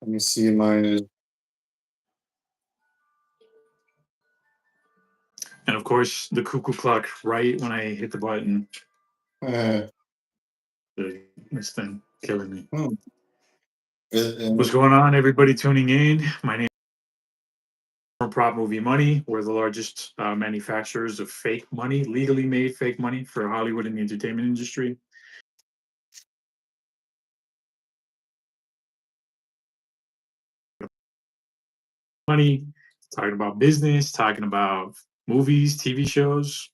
Let me see mine. And of course, the cuckoo clock right when I hit the button. Uh, This thing killing me. hmm. What's And going on, everybody tuning in? My name is Prop Movie Money. We're the largest manufacturers of fake money, legally made fake money for Hollywood and the entertainment industry. Money, talking about business, talking about movies, TV shows.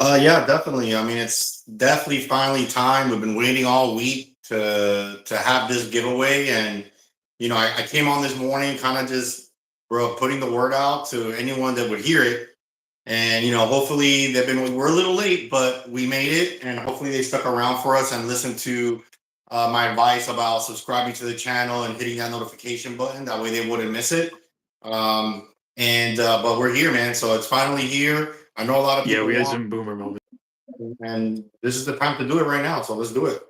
Yeah, definitely. I mean, it's definitely finally time. We've been waiting all week to have this giveaway, and I came on this morning, kind of just bro putting the word out to anyone that would hear it, and hopefully we're a little late, but we made it, and hopefully they stuck around for us and listened to my advice about subscribing to the channel and hitting that notification button. That way they wouldn't miss it. And but we're here, man. So it's finally here. I know a lot of Yeah, people we had want, some boomer moments. and this is the time to do it right now. So let's do it.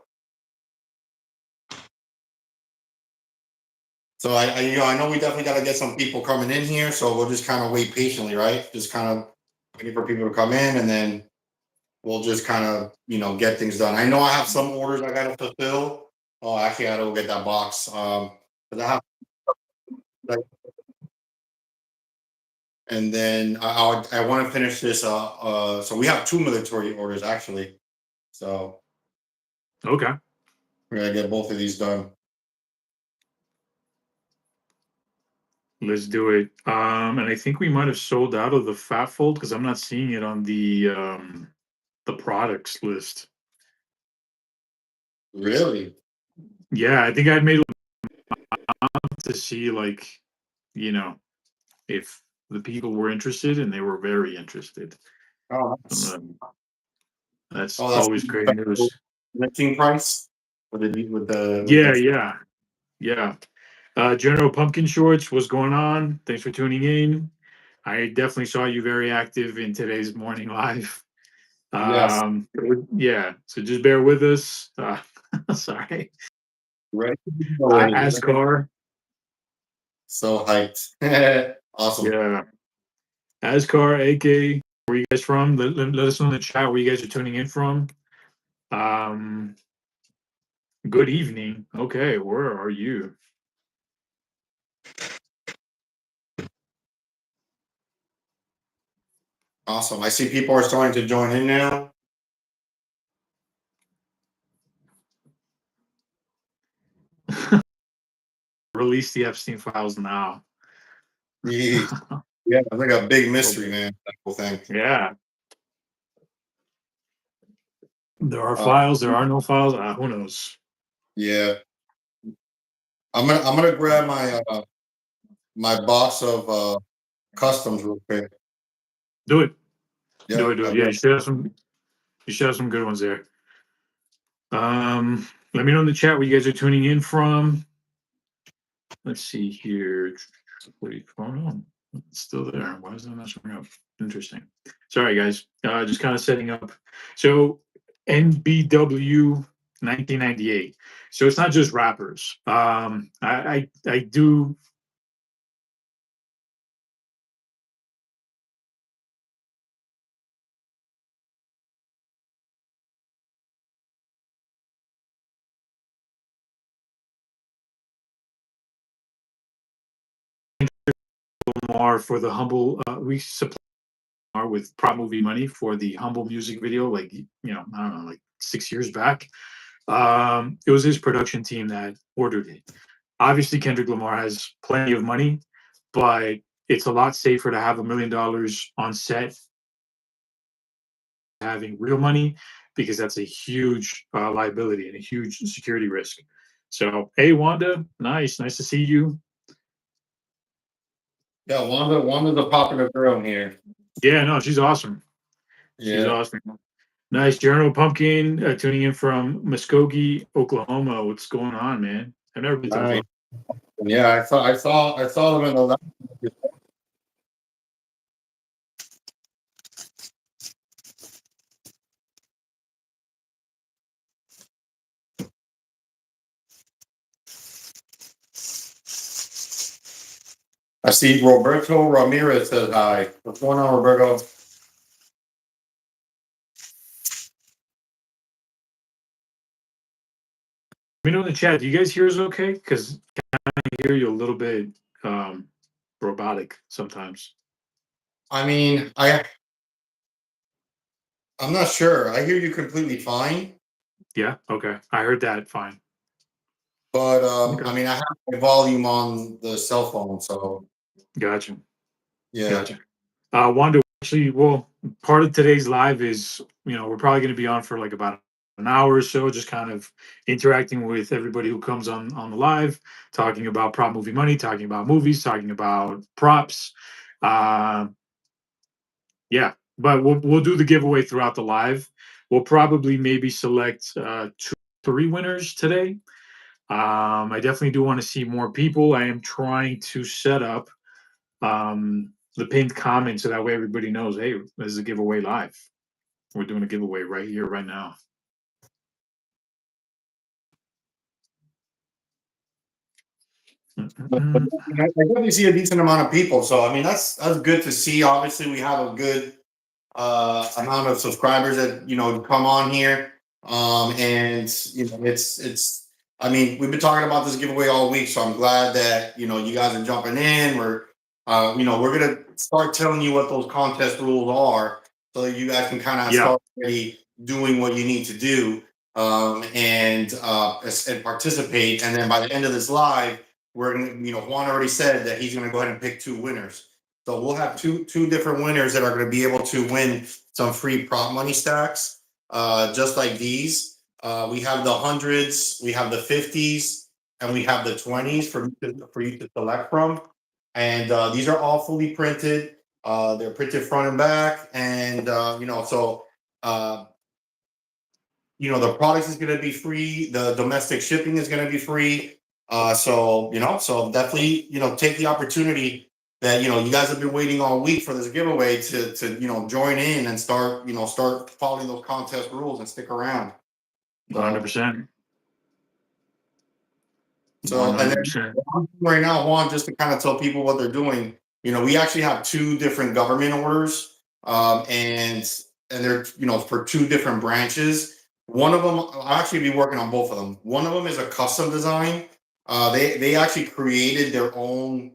So I know we definitely got to get some people coming in here. So we'll just kind of wait patiently, right? Just kind of waiting for people to come in, and then we'll just kind of get things done. I know I have some orders I got to fulfill. Oh, actually, I got to go get that box. 'Cause I have, like, and then I want to finish this. So we have two military orders actually. So Okay. we're gonna get both of these done. Let's do it. And I think we might have sold out of the fat fold because I'm not seeing it on the products list. Really? Yeah, I think I'd made to see like, you know, if the people were interested and they were very interested. Oh, that's Um, that's oh, that's always great news. listing price with Yeah, the. yeah, yeah. General Pumpkin Shorts, what's going on? Thanks for tuning in. I definitely saw you very active in today's morning live. Yes. Yeah, so just bear with us. Sorry. Ready? Already. Ascar, So hyped. Awesome. yeah. Ascar, AK, where you guys from? Let us know in the chat where you guys are tuning in from. Um, Good evening. Okay, where are you? Awesome. I see people are starting to join in now. Release the Epstein files now. Yeah, yeah, it's like a big mystery, man. That whole thing. Yeah. There are Uh, files, there are no files. Who knows? yeah, I'm gonna grab my box of customs real quick. Do it. Do Yep. it, do I'll it. be Yeah, right. you should have some good ones there. Let me know in the chat where you guys are tuning in from. Let's see here. What are you going on? It's still there. Why is that not showing up? Interesting. Sorry, guys. Just kind of setting up. So NBW 1998. So it's not just rappers. I do more for the humble. We supply more with Prop Movie Money for the humble music video. Like I don't know, like 6 years back. It was his production team that ordered it. Obviously, Kendrick Lamar has plenty of money, but it's a lot safer to have $1 million on set having real money because that's a huge liability and a huge security risk. So, hey, Wanda, nice to see you. Yeah, Wanda's a popular girl in here. Yeah, no, she's awesome. She's Yeah. awesome. Nice, Journal Pumpkin, tuning in from Muskogee, Oklahoma. What's going on, man? I've never been to Nice. Oklahoma. Yeah, I saw them in the last. I see Roberto Ramirez says hi. What's going on, Roberto? Let me know in the chat. Do you guys hear us okay? Because I hear you a little bit um, robotic sometimes. I mean, I'm not sure. I hear you completely fine, Yeah. Okay. I heard that. Fine. but Okay. I mean, I have my volume on the cell phone, so Gotcha. yeah. Gotcha. Wanda, actually, well, part of today's live is, we're probably going to be on for like about an hour or so, just kind of interacting with everybody who comes on the live, talking about prop movie money, talking about movies, talking about props. Uh, yeah, but we'll do the giveaway throughout the live. We'll probably maybe select two, three winners today. I definitely do want to see more people. I am trying to set up the pinned comment so that way everybody knows, hey, this is a giveaway live. We're doing a giveaway right here, right now. I definitely see a decent amount of people, so I mean that's good to see. Obviously, we have a good amount of subscribers that come on here, and it's. I mean, we've been talking about this giveaway all week, so I'm glad that you guys are jumping in. We're gonna start telling you what those contest rules are, so that you guys can kind of Yeah, start already doing what you need to do, and participate. And then by the end of this live, we're gonna, Juan already said that he's gonna go ahead and pick two winners. So we'll have two different winners that are going to be able to win some free prop money stacks, just like these. We have the hundreds, we have the 50s, and we have the 20s for you to select from. And these are all fully printed. They're printed front and back, and uh, the products is going to be free. The domestic shipping is going to be free. So definitely, take the opportunity that you guys have been waiting all week for this giveaway to join in and start following those contest rules and stick around. 100%. And then 100%. right now, Juan, just to kind of tell people what they're doing, we actually have two different government orders, and they're for two different branches. One of them, I'll actually be working on both of them. One of them is a custom design. They actually created their own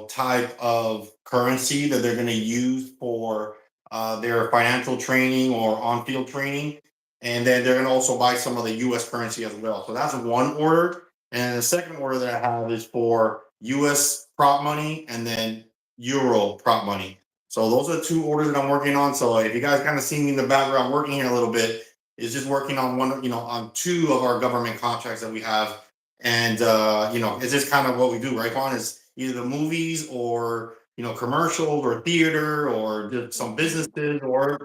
type of currency that they're going to use for their financial training or on field training, and then they're going to also buy some of the U.S. currency as well. So that's one order. And the second order that I have is for US prop money and then Euro prop money. So those are the two orders that I'm working on. So if you guys kind of see me in the background working here a little bit, is just working on on two of our government contracts that we have. And it's just kind of what we do, right, Juan? Is either the movies or commercials or theater or just some businesses or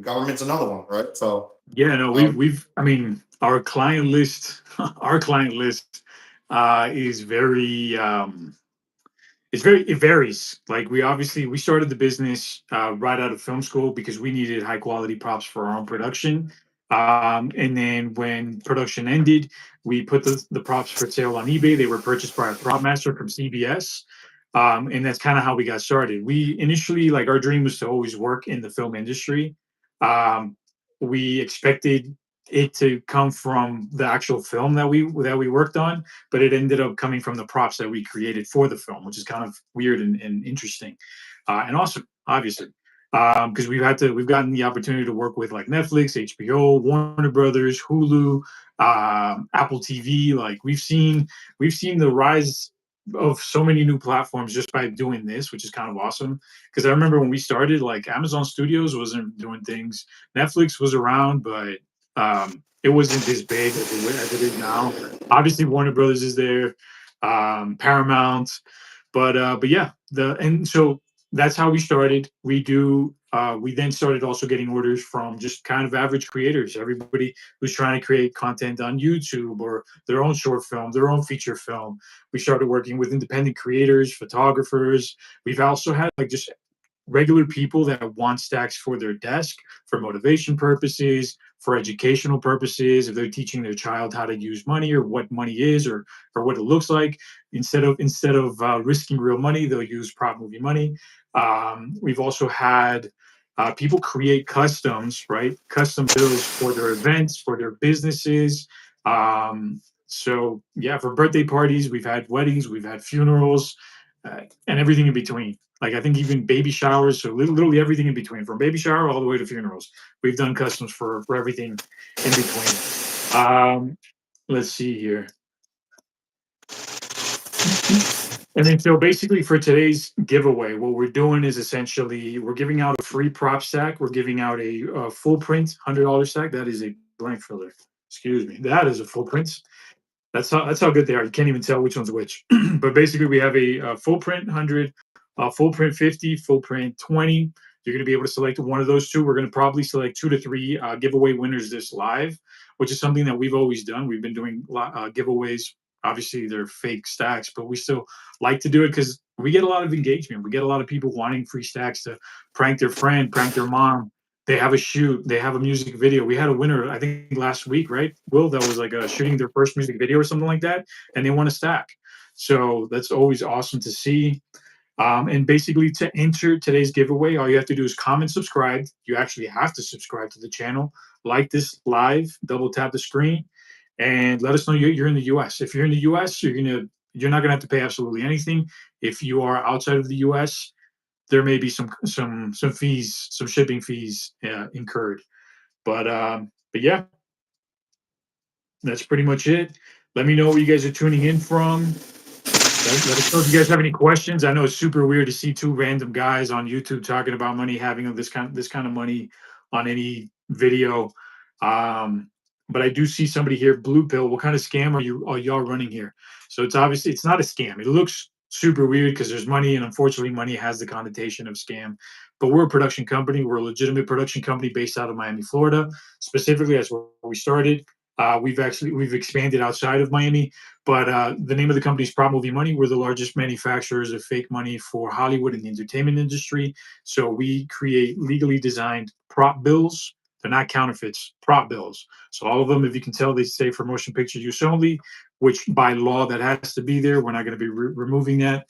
government's another one, right? So Yeah, no, I mean, our client list, our client list is very, it varies. Like we started the business right out of film school because we needed high quality props for our own production. And then when production ended, we put the props for sale on eBay. They were purchased by a prop master from CBS. And that's kind of how we got started. We initially, like, our dream was to always work in the film industry. Um, we expected it to come from the actual film that we worked on, but it ended up coming from the props that we created for the film, which is kind of weird and interesting, and awesome, obviously, because we've gotten the opportunity to work with like Netflix, HBO, Warner Brothers, Hulu, Apple TV. Like we've seen the rise of so many new platforms just by doing this, which is kind of awesome. Because I remember when we started, like Amazon Studios wasn't doing things, Netflix was around, but it wasn't this big as it is now. Obviously, Warner Brothers is there, Paramount, but yeah, and so that's how we started. We then started also getting orders from just kind of average creators, everybody who's trying to create content on YouTube or their own short film, their own feature film. We started working with independent creators, photographers. We've also had like just regular people that want stacks for their desk, for motivation purposes, for educational purposes, if they're teaching their child how to use money or what money is, or what it looks like. Instead of risking real money, they'll use prop movie money. We've also had people create customs, right? Custom bills for their events, for their businesses. So yeah, for birthday parties, we've had weddings, we've had funerals, and everything in between. Like I think even baby showers, so literally everything in between, from baby shower all the way to funerals. We've done customs for everything in between. Let's see here. And then, so basically, for today's giveaway, what we're doing is essentially we're giving out a free prop stack. We're giving out a full print $100 stack. That is a blank filler. Excuse me. That is a full print. That's how good they are. You can't even tell which one's which. But basically, we have a full print 100, full print 50, full print 20. You're going to be able to select one of those two. We're going to probably select 2 to 3 giveaway winners this live, which is something that we've always done. We've been doing giveaways. Obviously, they're fake stacks, but we still like to do it because we get a lot of engagement. We get a lot of people wanting free stacks to prank their friend, prank their mom. They have a shoot, they have a music video. We had a winner, I think last week, right? Will, that was like shooting their first music video or something like that, and they won a stack. So that's always awesome to see. And basically, to enter today's giveaway, all you have to do is comment, subscribe. You actually have to subscribe to the channel, like this live, double tap the screen, and let us know you're in the US. If you're in the US, you're not gonna have to pay absolutely anything. If you are outside of the US, there may be some fees, some shipping fees incurred. But yeah, that's pretty much it. Let me know where you guys are tuning in from. Let us know if you guys have any questions. I know it's super weird to see 2 random guys on YouTube talking about money, having this kind of money on any video. But I do see somebody here, Blue Pill. What kind of scam are y'all running here? So it's obviously it's not a scam. It looks super weird because there's money, and unfortunately, money has the connotation of scam. But we're a production company. We're a legitimate production company based out of Miami, Florida. Specifically, that's where we started. We've expanded outside of Miami, but the name of the company is Prop Movie Money. We're the largest manufacturers of fake money for Hollywood and the entertainment industry. So we create legally designed prop bills. They're not counterfeits, prop bills. So all of them, if you can tell, they say for motion picture use only, which by law that has to be there. We're not going to be removing that.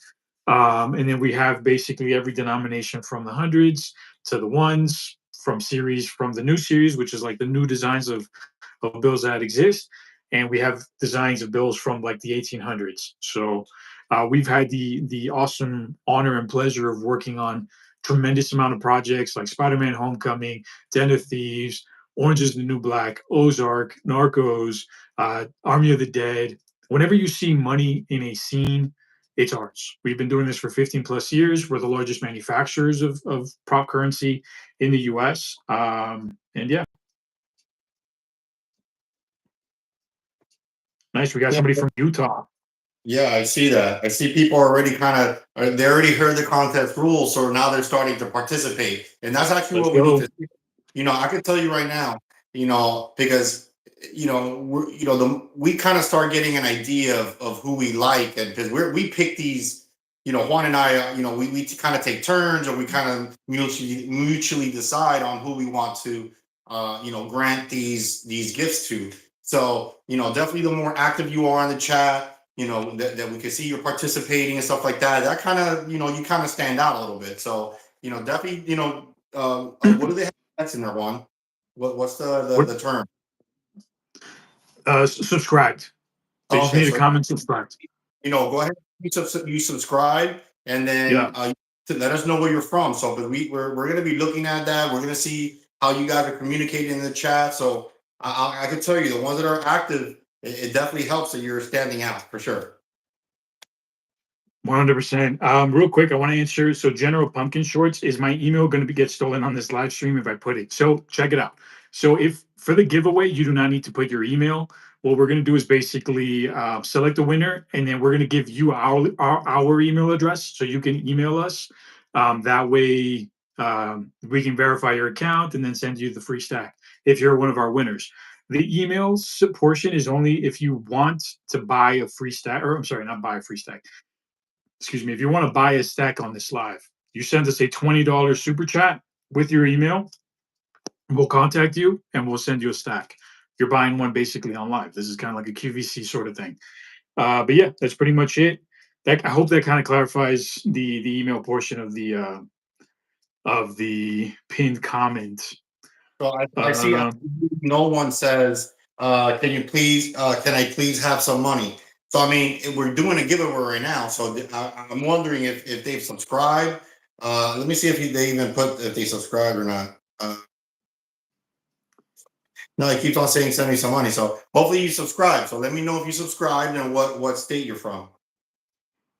And then we have basically every denomination from the hundreds to the ones, from the new series, which is like the new designs of bills that exist, and we have designs of bills from like the 1800s. So we've had the awesome honor and pleasure of working on tremendous amount of projects like Spider-Man: Homecoming, Den of Thieves, Orange is the New Black, Ozark, Narcos, Army of the Dead. Whenever you see money in a scene, it's ours. We've been doing this for 15 plus years. We're the largest manufacturers of prop currency in the US. And yeah, nice. We got Yeah, somebody from Utah. yeah, I see that. I see people already they already heard the contest rules, so now they're starting to participate, and that's actually Let's what we need go. to see. I can tell you right now, because we kind of start getting an idea of who we like, and because we pick these, Juan and I, we kind of take turns, or we kind of mutually decide on who we want to, grant these gifts to. So, definitely the more active you are in the chat, that we can see you're participating and stuff like that. That kind of, you kind of stand out a little bit. So, definitely, what do they have next in there, Juan? What's What the term? subscribed. They just Okay, need a so comment subscribed. go ahead, you subscribe, and then Yeah. to let us know where you're from. So, but we're going to be looking at that. We're going to see how you guys are communicating in the chat. So, I can tell you, the ones that are active, it definitely helps that you're standing out for sure. 100%. Real quick, I want to answer. So, General Pumpkin Shorts, is my email going to get stolen on this live stream if I put it? So, check it out. So, if for the giveaway, you do not need to put your email. What we're going to do is basically select a winner, and then we're going to give you our email address so you can email us. That way, we can verify your account and then send you the free stack if you're one of our winners. The email portion is only if you want to buy a free stack, or I'm sorry, not buy a free stack. Excuse me. If you want to buy a stack on this live, You send us a $20 super chat with your email. We'll contact you and we'll send you a stack. You're buying one basically on live. This is kind of like a QVC sort of thing. But yeah, that's pretty much it. That I hope that kind of clarifies the email portion of the pinned comment. So I see no one says, can I please have some money? So I mean, we're doing a giveaway right now. So I'm wondering if they've subscribed. Let me see if they even put if they subscribe or not. No, he keeps on saying send me some money. So hopefully you subscribe. So let me know if you subscribed and what state you're from.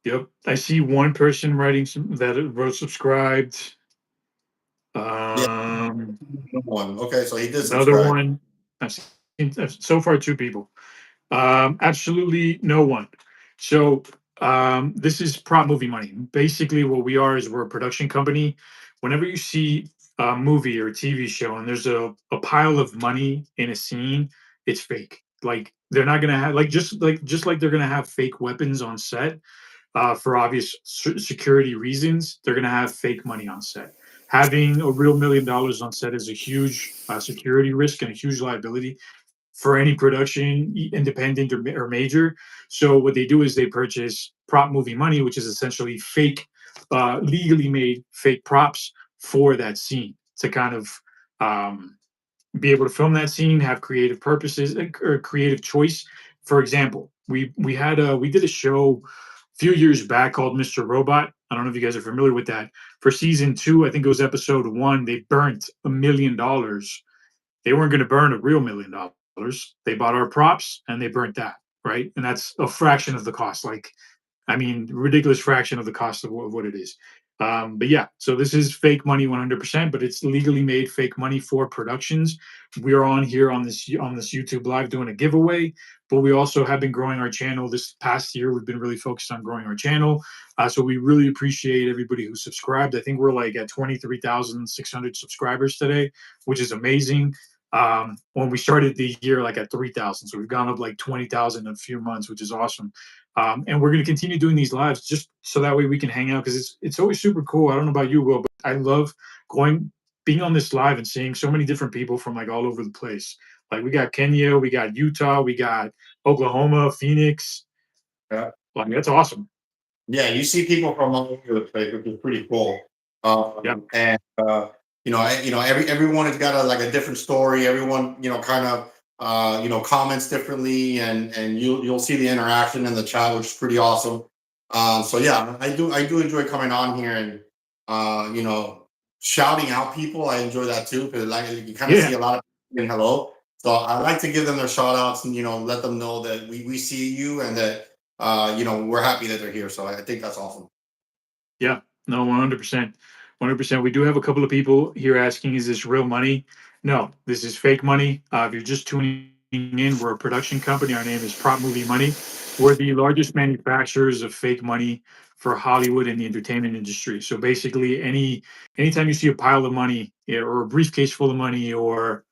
Yep, I see one person writing that wrote subscribed. Yeah, one. Okay, so he did Another subscribe. one. I've seen so far two people. Absolutely no one. So this is Prop Movie Money. Basically, what we are is we're a production company. Whenever you see a movie or a TV show and there's a pile of money in a scene, it's fake. Like they're not gonna have like they're gonna have fake weapons on set for obvious security reasons. They're gonna have fake money on set. Having a real $1 million on set is a huge security risk and a huge liability for any production, independent or major. So what they do is they purchase prop movie money, which is essentially fake, legally made fake props for that scene to kind of be able to film that scene, have creative purposes or creative choice. For example, we did a show a few years back called Mr. Robot. I don't know if you guys are familiar with that. For season 2, I think it was episode 1, they burnt $1 million. They weren't going to burn a real $1 million. They bought our props and they burnt that, right? And that's a fraction of the cost. Like, I mean, ridiculous fraction of the cost of what it is. But yeah, so this is fake money 100%, but it's legally made fake money for productions. We are on here on this YouTube live doing a giveaway, but we also have been growing our channel this past year. We've been really focused on growing our channel, so we really appreciate everybody who subscribed. I think we're like at 23,600 subscribers today, which is amazing. When we started the year like at 3,000, so we've gone up like 20,000 in a few months, which is awesome. And we're going to continue doing these lives just so that way we can hang out, because it's always super cool. I don't know about you, Will, but I love being on this live and seeing so many different people from like all over the place. Like we got Kenya, we got Utah, we got Oklahoma, Phoenix. Yeah. Like that's awesome. Yeah, you see people from all over the place, which is pretty cool. Yeah. And everyone has got a different story. Everyone, kind of comments differently, and you'll see the interaction in the chat, which is pretty awesome. So yeah, I do enjoy coming on here and shouting out people. I enjoy that too, because like you kind of see a lot of people saying hello. So I like to give them their shout outs and let them know that we see you and that we're happy that they're here. So I think that's awesome. Yeah, no, 100%. 100%. We do have a couple of people here asking, is this real money? No, this is fake money. If you're just tuning in, we're a production company. Our name is Prop Movie Money. We're the largest manufacturers of fake money for Hollywood and the entertainment industry. So basically, anytime you see a pile of money, or a briefcase full of money, or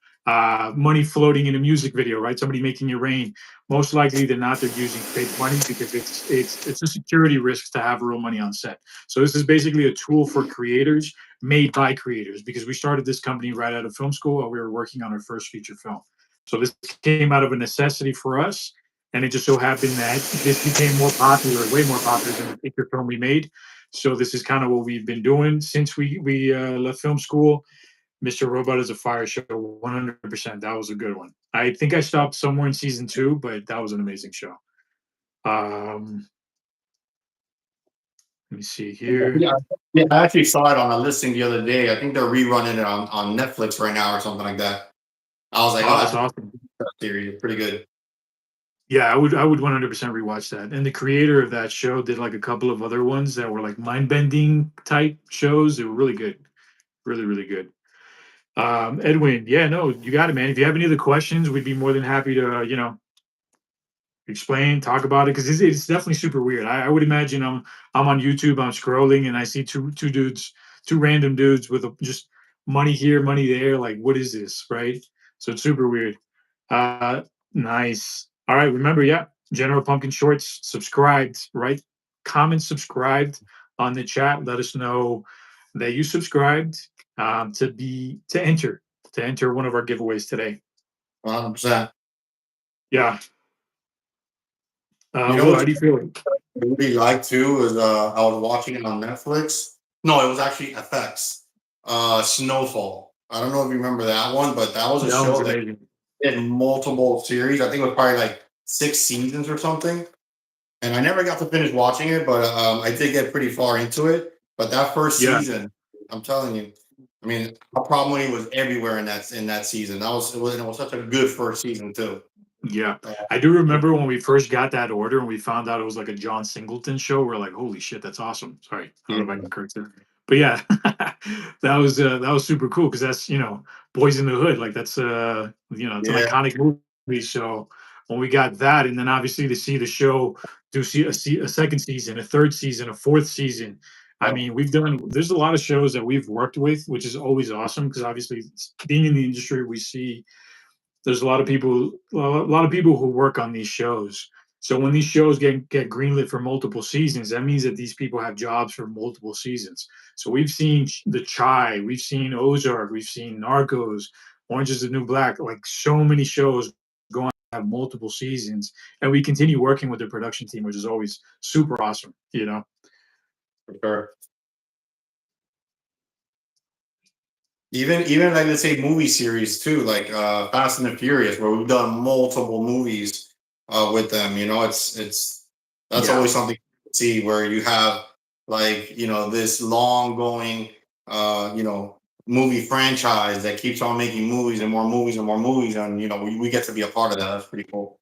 money floating in a music video, right? Somebody making it rain. Most likely they're not. They're using fake money because it's a security risk to have real money on set. So this is basically a tool for creators, made by creators, because we started this company right out of film school while we were working on our first feature film. So this came out of a necessity for us, and it just so happened that this became more popular, way more popular than the feature film we made. So this is kind of what we've been doing since we left film school. Mr. Robot is a fire show, 100%. That was a good one. I think I stopped somewhere in season 2, but that was an amazing show. Let me see here. Yeah, I actually saw it on a listing the other day. I think they're rerunning it on Netflix right now or something like that. I was like, Oh, that's awesome. Series, pretty good. Yeah, I would 100% rewatch that. And the creator of that show did like a couple of other ones that were like mind-bending type shows. They were really good. Really, really good. Edwin, yeah, no, you got it, man. If you have any other questions, we'd be more than happy to, explain, talk about it, because it's definitely super weird. I would imagine I'm on YouTube, I'm scrolling, and I see two dudes, two random dudes with just money here, money there. Like, what is this, right? So it's super weird. Nice. All right, remember, yeah, General Pumpkin Shorts, subscribed, right? Comment, subscribed on the chat. Let us know that you subscribed to enter one of our giveaways today. 100%. Yeah. You know Will, what how do you feel? I really like too is I was watching it on Netflix. No, it was actually FX. Snowfall. I don't know if you remember that one, but that was a That one's show that amazing. did multiple series. I think it was probably like 6 seasons or something. And I never got to finish watching it, but I did get pretty far into it. But that first Yeah. season, I'm telling you, I mean, our problem money was everywhere in that season. It was such a good first season too. Yeah. Uh, I do remember when we first got that order and we found out it was like a John Singleton show. We're like, holy shit, that's awesome. Sorry, I don't know if I can curse it. But yeah, that was super cool because that's Boys in the Hood. Like that's it's an yeah, iconic movie. So when we got that, and then obviously to see the show see a second season, a third season, a fourth season. I yeah, mean, there's a lot of shows that we've worked with, which is always awesome because obviously being in the industry, we see there's a lot of people who work on these shows. So when these shows get greenlit for multiple seasons, that means that these people have jobs for multiple seasons. So we've seen The Chai, we've seen Ozark, we've seen Narcos, Orange is the New Black, like so many shows go on to have multiple seasons, and we continue working with the production team, which is always super awesome. for sure. Even like let's say movie series too, like Fast and the Furious, where we've done multiple movies with them. It's that's Yeah. always something to see where you have like this long going movie franchise that keeps on making movies and more movies and more movies, and we get to be a part of that. That's pretty cool.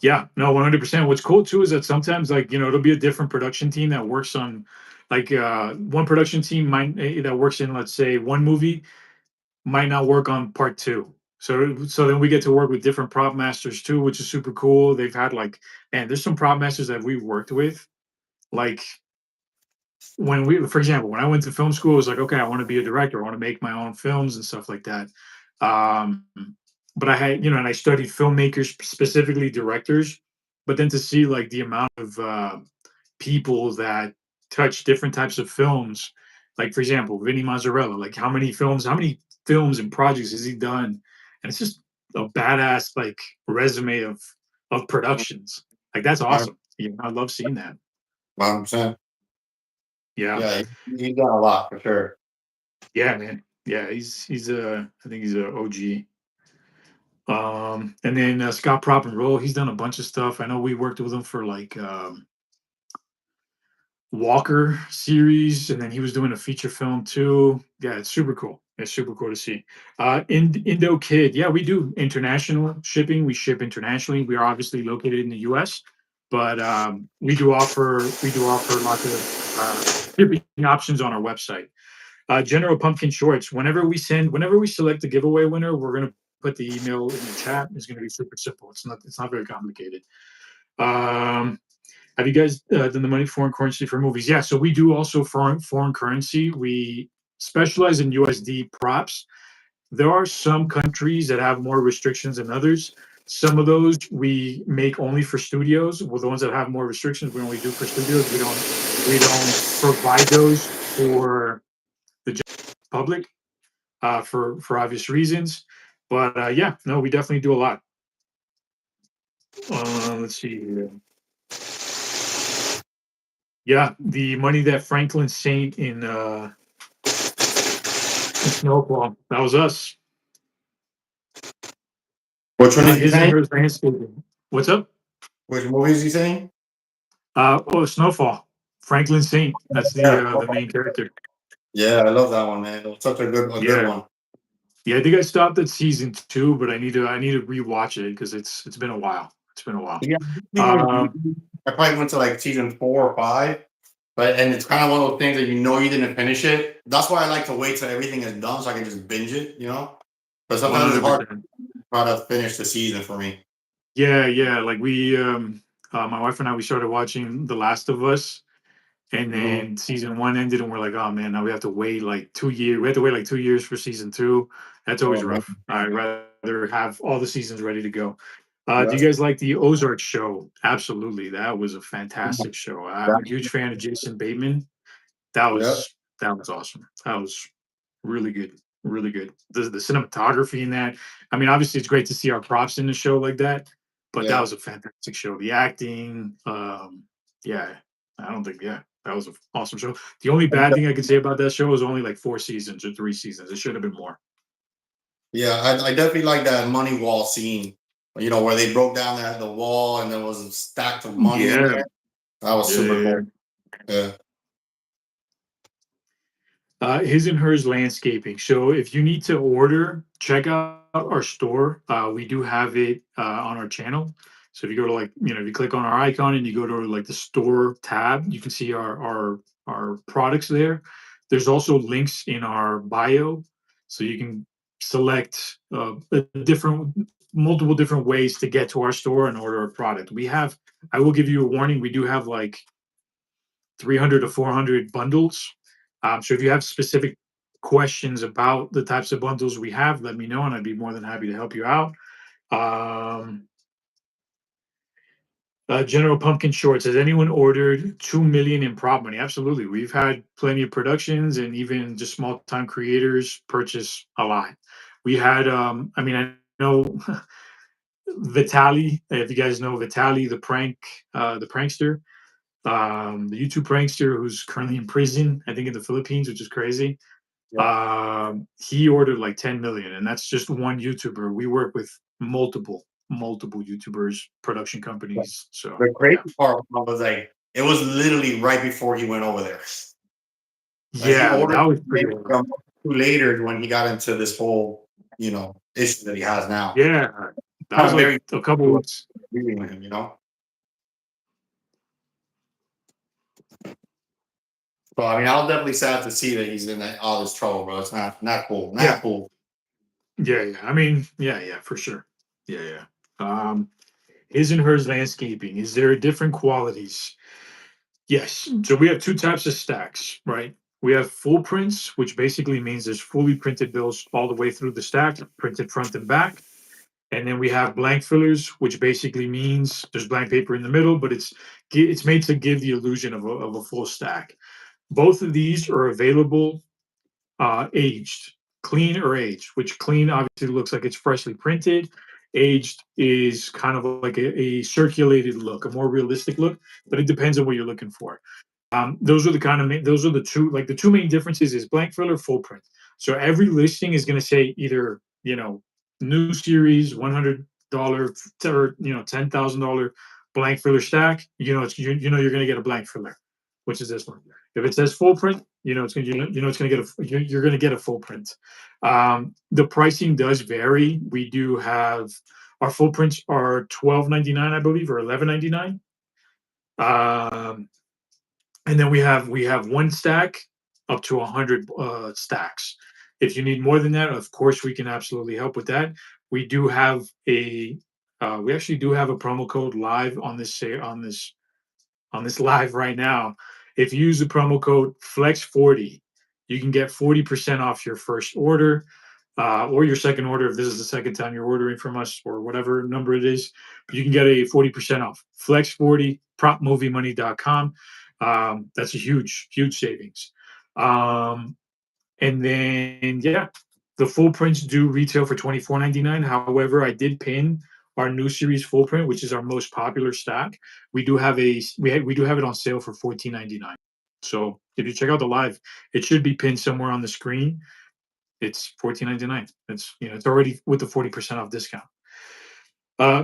Yeah, no, 100%. What's cool too is that sometimes, like, it'll be a different production team that works on, like, one production team that works in, let's say, one movie might not work on part two. So then we get to work with different prop masters too, which is super cool. They've had like, man, there's some prop masters that we've worked with. Like for example, when I went to film school, it was like, okay, I want to be a director. I want to make my own films and stuff like that. Um, but I had, and I studied filmmakers, specifically directors. But then to see like the amount of people that touch different types of films, like for example, Vinny Mazzarella, like how many films and projects has he done? And it's just a badass like resume of productions. Like that's awesome. I love seeing that. 100%. Yeah. Yeah, he's done a lot for sure. Yeah, man. Yeah, he's I think he's a OG. And then Scott Prop and Roll, he's done a bunch of stuff. I know we worked with him for like Walker series, and then he was doing a feature film too. Yeah, it's super cool. It's super cool to see. Indo Kid, yeah, we do international shipping. We ship internationally. We are obviously located in the U.S., but we do offer lots of shipping options on our website. General Pumpkin Shorts. Whenever we select a giveaway winner, we're gonna put the email in the chat. It's gonna be super simple. It's not very complicated. Um, have you guys done the money foreign currency for movies? Yeah, so we do also foreign currency. We specialize in USD props. There are some countries that have more restrictions than others. Some of those we make only for studios. Well, the ones that have more restrictions, we only do for studios. We don't provide those for the public for obvious reasons. But yeah, no, we definitely do a lot. Let's see here. Yeah, the money that Franklin Saint in Snowfall, that was us. Which one is he His and saying? hers landscaping. What's up? Which movie is he saying? Snowfall. Franklin Saint. That's Yeah, the main character. yeah, I love that one, man. It was such a good Yeah. one. Yeah, I think I stopped at season 2, but I need to rewatch it because it's been a while. It's been a while. Yeah, Um, I probably went to like season 4 or 5, and it's kind of one of those things that you didn't finish it. That's why I like to wait till everything is done so I can just binge it. But sometimes it's hard 100%. to try to finish the season for me. Yeah, yeah. Like my wife and I, we started watching The Last of Us, and Mhm. then season 1 ended, and we're like, oh man, now we have to wait like 2 years. We have to wait like 2 years for season 2. That's always Oh man, rough. I'd rather have all the seasons ready to go. Do you that's guys like the Ozark show? Absolutely, that was a fantastic show. I'm a huge fan of Jason Bateman. That Yep. was that was awesome. That was really good, really good. The cinematography in that. I mean, obviously, it's great to see our props in the show like that, but that Yeah. was a fantastic show. The acting, yeah, I don't think, yeah, that was an awesome show. The only bad thing I could say about that show is only like 4 seasons or 3 seasons. It should have been more. Yeah, I definitely like that money wall scene. You know, where they broke down the wall and there was a stack of money in Yeah, there. That was yeah, super yeah, yeah. cool. Yeah. His and hers landscaping. So if you need to order, check out our store. We do have it on our channel. So if you go to like, if you click on our icon and you go to like the store tab, you can see our products there. There's also links in our bio, so you can select a different multiple different ways to get to our store and order a product. We have. I will give you a warning. We do have like 300 to 400 bundles. So if you have specific questions about the types of bundles we have, let me know, and I'd be more than happy to help you out. Um, General Pumpkin Shorts. Has anyone ordered 2 million in prop money? Absolutely. We've had plenty of productions and even just small time creators purchase a lot. We had, I mean, I know Vitali. If you guys know Vitali, the prankster, the YouTube prankster who's currently in prison, I think in the Philippines, which is crazy. Yeah. He ordered like 10 million, and that's just one YouTuber. We work with multiple YouTubers, production companies. So The yeah, crazy part was like it was literally right before he went over there. Like he yeah, ordered that was maybe pretty. a month or two later when he got into this whole, issue that he has now. Yeah, that Kind was of like very a couple weeks. agree with him. So I mean, I was definitely sad to see that he's in all this trouble, bro. It's not cool. Yeah, Not cool. yeah, yeah. I mean, yeah, for sure. Yeah, yeah. His and hers landscaping. Is there different qualities? Yes. So we have two types of stacks, right? We have full prints, which basically means there's fully printed bills all the way through the stack, printed front and back. And then we have blank fillers, which basically means there's blank paper in the middle, but it's made to give the illusion of a full stack. Both of these are available aged, clean or aged, which clean obviously looks like it's freshly printed. Aged is kind of like a circulated look, a more realistic look, but it depends on what you're looking for. Those are the kind of those are the two, like the two main differences is blank filler, full print. So every listing is going to say either new series $100 or $10,000 blank filler stack. You're going to get a blank filler, which is this one. If it says full print, it's going to it's going to get you're going to get a full print. The pricing does vary. We do have our full prints are $12.99, I believe, or $11.99. Um, and then we have one stack up to 100 stacks. If you need more than that, of course we can absolutely help with that. We do have we actually do have a promo code live on this live right now. If you use the promo code flex40, you can get 40% off your first order, or your second order if this is the second time you're ordering from us, or whatever number it is. But you can get a 40% off. Flex40, propmoviemoney.com. That's a huge savings. And then yeah, the full prints do retail for $24.99. However, I did pin our new series full print, which is our most popular stack. We do have we do have it on sale for $14.99. So if you check out the live, it should be pinned somewhere on the screen. It's $14.99. It's already with the 40% off discount.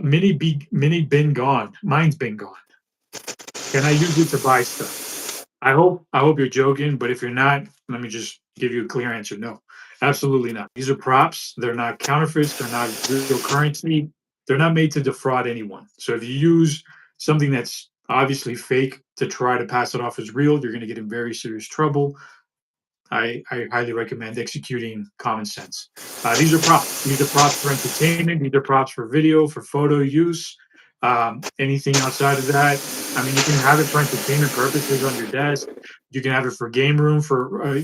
Mini bin gone. Mine's been gone. Can I use it to buy stuff? I hope you're joking, but if you're not, let me just give you a clear answer. No, absolutely not. These are props. They're not counterfeits. They're not real currency. They're not made to defraud anyone. So if you use something that's obviously fake to try to pass it off as real, you're going to get in very serious trouble. I highly recommend executing common sense. These are props. These are props for entertainment. These are props for video, for photo use. Anything outside of that, I mean, you can have it for entertainment purposes on your desk. You can have it for game room for yeah,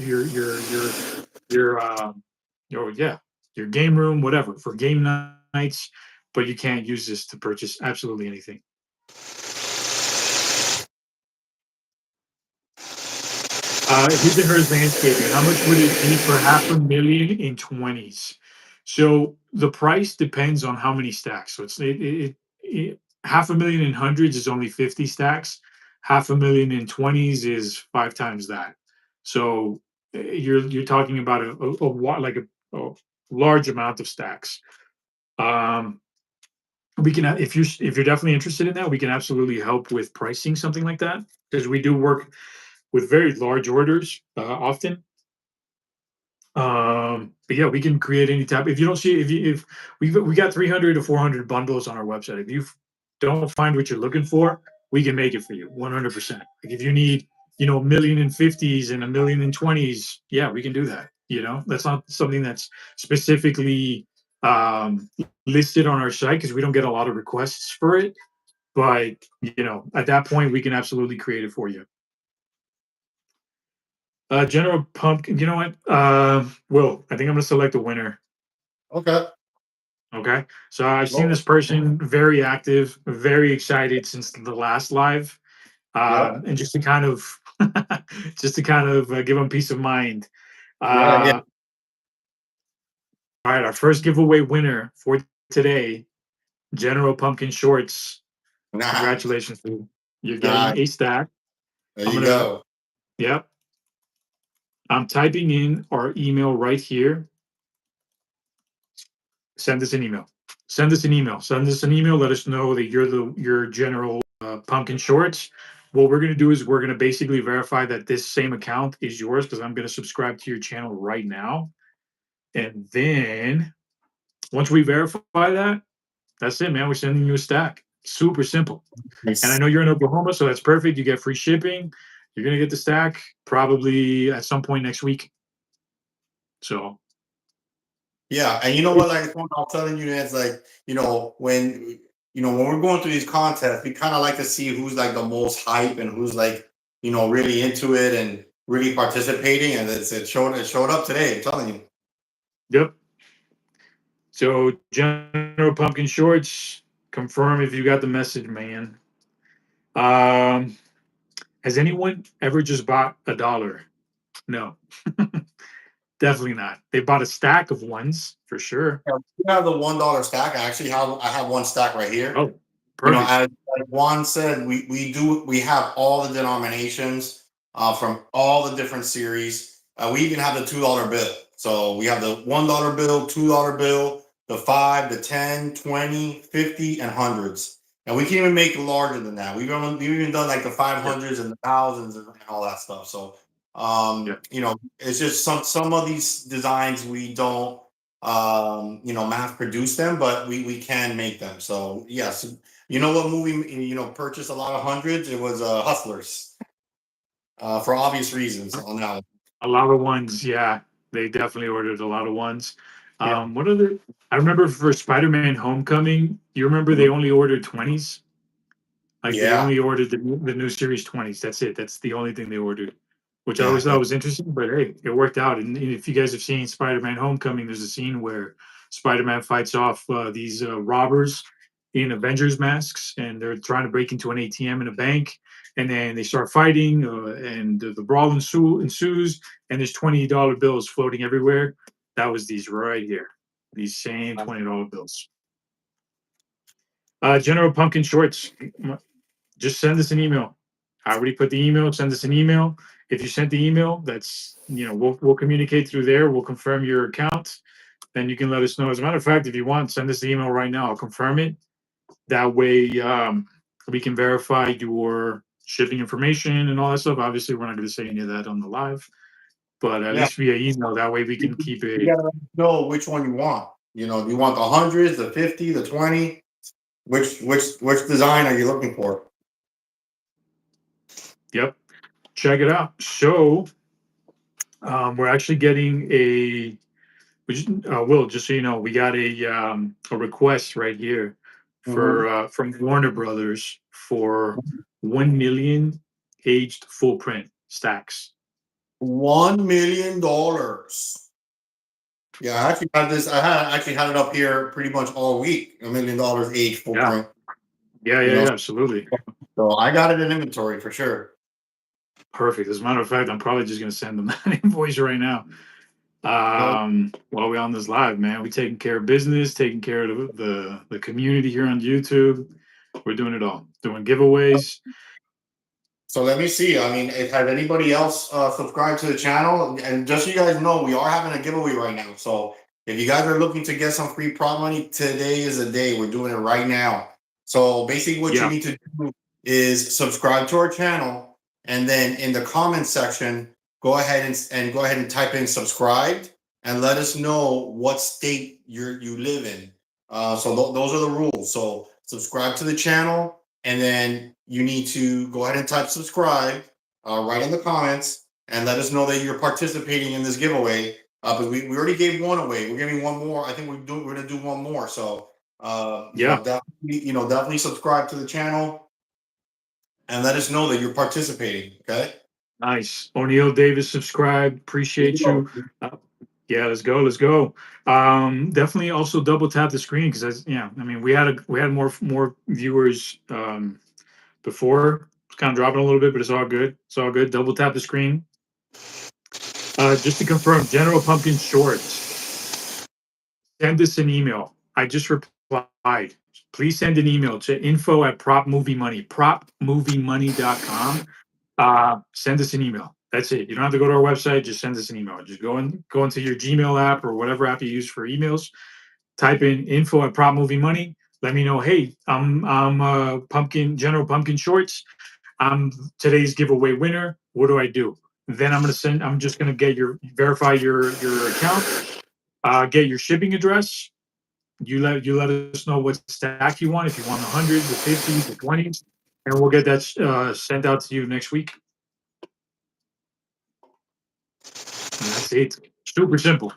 your game room, whatever, for game nights. But you can't use this to purchase absolutely anything. His and hers landscaping. How much would it be for 500,000 in 20s? So the price depends on how many stacks. So it 500,000 in hundreds is only 50 stacks. 500,000 in 20s is 5 times that. So you're talking about a large amount of stacks. Um, we can if you're definitely interested in that, we can absolutely help with pricing something like that because we do work with very large orders often. But yeah, we can create any type. If you don't see, if we got 300 to 400 bundles on our website. If you don't find what you're looking for, we can make it for you 100%. Like if you need, a million in 50s and a million in 20s, yeah, we can do that. That's not something that's specifically listed on our site because we don't get a lot of requests for it. But at that point, we can absolutely create it for you. General Pumpkin. You know what? Will, I think I'm gonna select a winner. Okay. Okay. So I've seen Well, this person very active, very excited since the last live, yeah. and just to kind of, give them peace of mind. Yeah. Yeah. Uh, all right, our first giveaway winner for today, General Pumpkin Shorts. Nah. Congratulations, dude. You're Nah. getting a stack. There I'm you gonna, go. yep. I'm typing in our email right here. Send us an email. Send us an email. Send us an email. Let us know that your general Pumpkin Shorts. What we're gonna do is we're gonna basically verify that this same account is yours because I'm gonna subscribe to your channel right now. And then once we verify that, that's it, man. We're sending you a stack. Super simple. And I Nice. know you're in Oklahoma, so that's perfect. You get free shipping. You're gonna get the stack probably at some point next week. So Yeah, and you know what? Like what I'm telling you, is like when we're going through these contests, we kind of like to see who's like the most hype and who's like really into it and really participating. And it showed up today. I'm telling you. yep. So General Pumpkin Shorts, confirm if you got the message, man. Um, has anyone ever just bought $1? No, definitely not. They bought a stack of ones for sure. Yeah, we have the $1 stack. I have one stack right here. Oh, perfect. As Juan said, we have all the denominations from all the different series. We even have the $2 bill. So we have the $1 bill, $2 bill, the 5, the 10, 20, 50, and hundreds. And we can even make it larger than that. We've even done like the Yeah, 500s and the thousands and all that stuff. So yeah. it's just some of these designs we don't mass produce them, but we can make them. So yes, you know what movie purchased a lot of hundreds? It was Hustlers, for obvious reasons on that one. A lot of ones. Yeah, they definitely ordered a lot of ones. Yeah. What are the? I remember for Spider-Man: Homecoming. You remember they Mhm. only ordered 20s. Like they Yeah. only ordered the new series 20s. That's it. That's the only thing they ordered, which I Yeah. always thought was interesting. But hey, it worked out. And if you guys have seen Spider-Man: Homecoming, there's a scene where Spider-Man fights off these robbers in Avengers masks, and they're trying to break into an ATM in a bank. And then they start fighting, and the brawl ensues. And there's $20 bills floating everywhere. That was these right here, these same $20 bills. General Pumpkin Shorts, just send us an email. I already put the email. Send us an email. If you sent the email, that's we'll communicate through there. We'll confirm your account. Then you can let us know. As a matter of fact, if you want, send us the email right now. I'll confirm it. That way, we can verify your shipping information and all that stuff. Obviously, we're not going to say any of that on the live, but at Yeah. least via email. That way, we can keep You it. gotta know which one you want. Do you want the hundreds, the 50, the 20? Which design are you looking for? Yep, check it out. So, we're actually getting Will, just so you know, we got a request right here Mhm. for from Warner Brothers for 1 million aged full print stacks. $1 million. Yeah, I actually had this. Actually had it up here pretty much all week. $1 million age full Yeah, print. yeah, You yeah, know, yeah, absolutely. so I got it in inventory for sure. Perfect. As a matter of fact, I'm probably just gonna send them that invoice right now. While we're on this live, man, we taking care of business, taking care of the community here on YouTube. We're doing it all. Doing giveaways. So let me see. I mean, has anybody else subscribed to the channel? And just so you guys know, we are having a giveaway right now. So if you guys are looking to get some free prop money, today is the day. We're doing it right now. So basically, what you Yeah. need to do is subscribe to our channel, and then in the comment section, go ahead and type in subscribed, and let us know what state you live in. Those are the rules. So subscribe to the channel, and then you need to go ahead and type subscribe right in the comments, and let us know that you're participating in this giveaway. But we already gave one away. We're giving one more. I think we're gonna do one more. So Yeah. definitely subscribe to the channel and let us know that you're participating. Okay. Nice. O'Neill Davis subscribe. Appreciate you. Yeah, let's go. Let's go. Definitely also double tap the screen because I mean we had more viewers before. It's kind of dropping a little bit, but it's all good. It's all good. Double tap the screen. Just to confirm, General Pumpkin Shorts. Send us an email. I just replied. Please send an email to info@propmoviemoney.com. Send us an email. That's it. You don't have to go to our website. Just send us an email. Just go into your Gmail app or whatever app you use for emails. Type in info@propmoviemoney. Let me know. Hey, I'm General Pumpkin Shorts. I'm today's giveaway winner. What do I do? Then I'm just gonna verify your account, get your shipping address. You let us know what stack you want. If you want the 100s, the 50s, the 20s, and we'll get that sent out to you next week. And that's it. Super simple.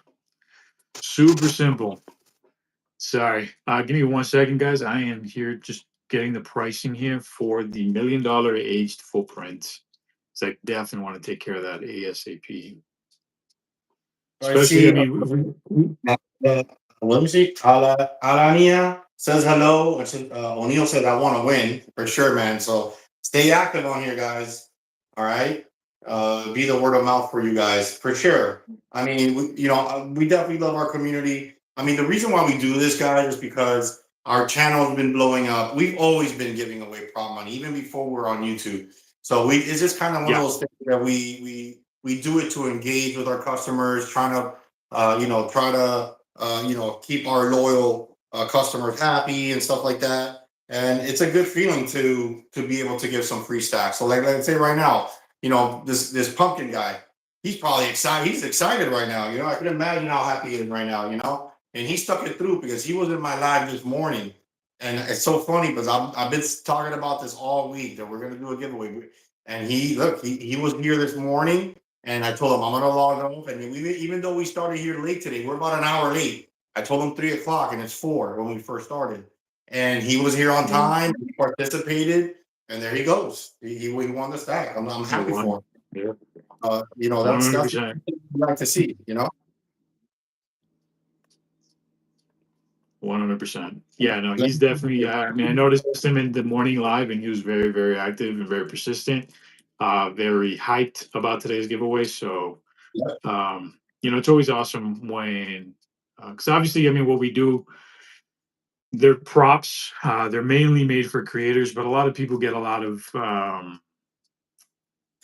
Super simple. Sorry. Give me 1 second, guys. I am here just getting the pricing here for the $1 million aged footprint. So I definitely want to take care of that ASAP. I Especially, I see. mean, Let me see. Alania says hello. O'Neill said, I want to win for sure, man. So stay active on here, guys. All right. Be the word of mouth for you guys for sure. I mean, we definitely love our community. I mean, the reason why we do this, guys, is because our channel has been blowing up. We've always been giving away prop money, even before we're on YouTube. So it's just kind of one of those things that we do it to engage with our customers, trying to keep our loyal customers happy and stuff like that. And it's a good feeling to be able to give some free stacks. So like let's say right now, this pumpkin guy, he's probably excited. He's excited right now. I can imagine how happy he is right now. And he stuck it through because he was in my live this morning. And it's so funny because I've been talking about this all week that we're gonna do a giveaway. And he was here this morning, and I told him I'm gonna log off. And even though we started here late today, we're about an hour late. I told him 3 o'clock, and it's 4 when we first started. And he was here on time. He participated, and there he goes. He won the stack. I'm happy for him. yeah, That's 100%. what we like to see. 100%. Yeah, no, he's definitely. I mean, I noticed him in the morning live, and he was very, very active and very persistent. Very hyped about today's giveaway. So, it's always awesome when, because obviously, I mean, what we do, they're props. They're mainly made for creators, but a lot of people get a lot of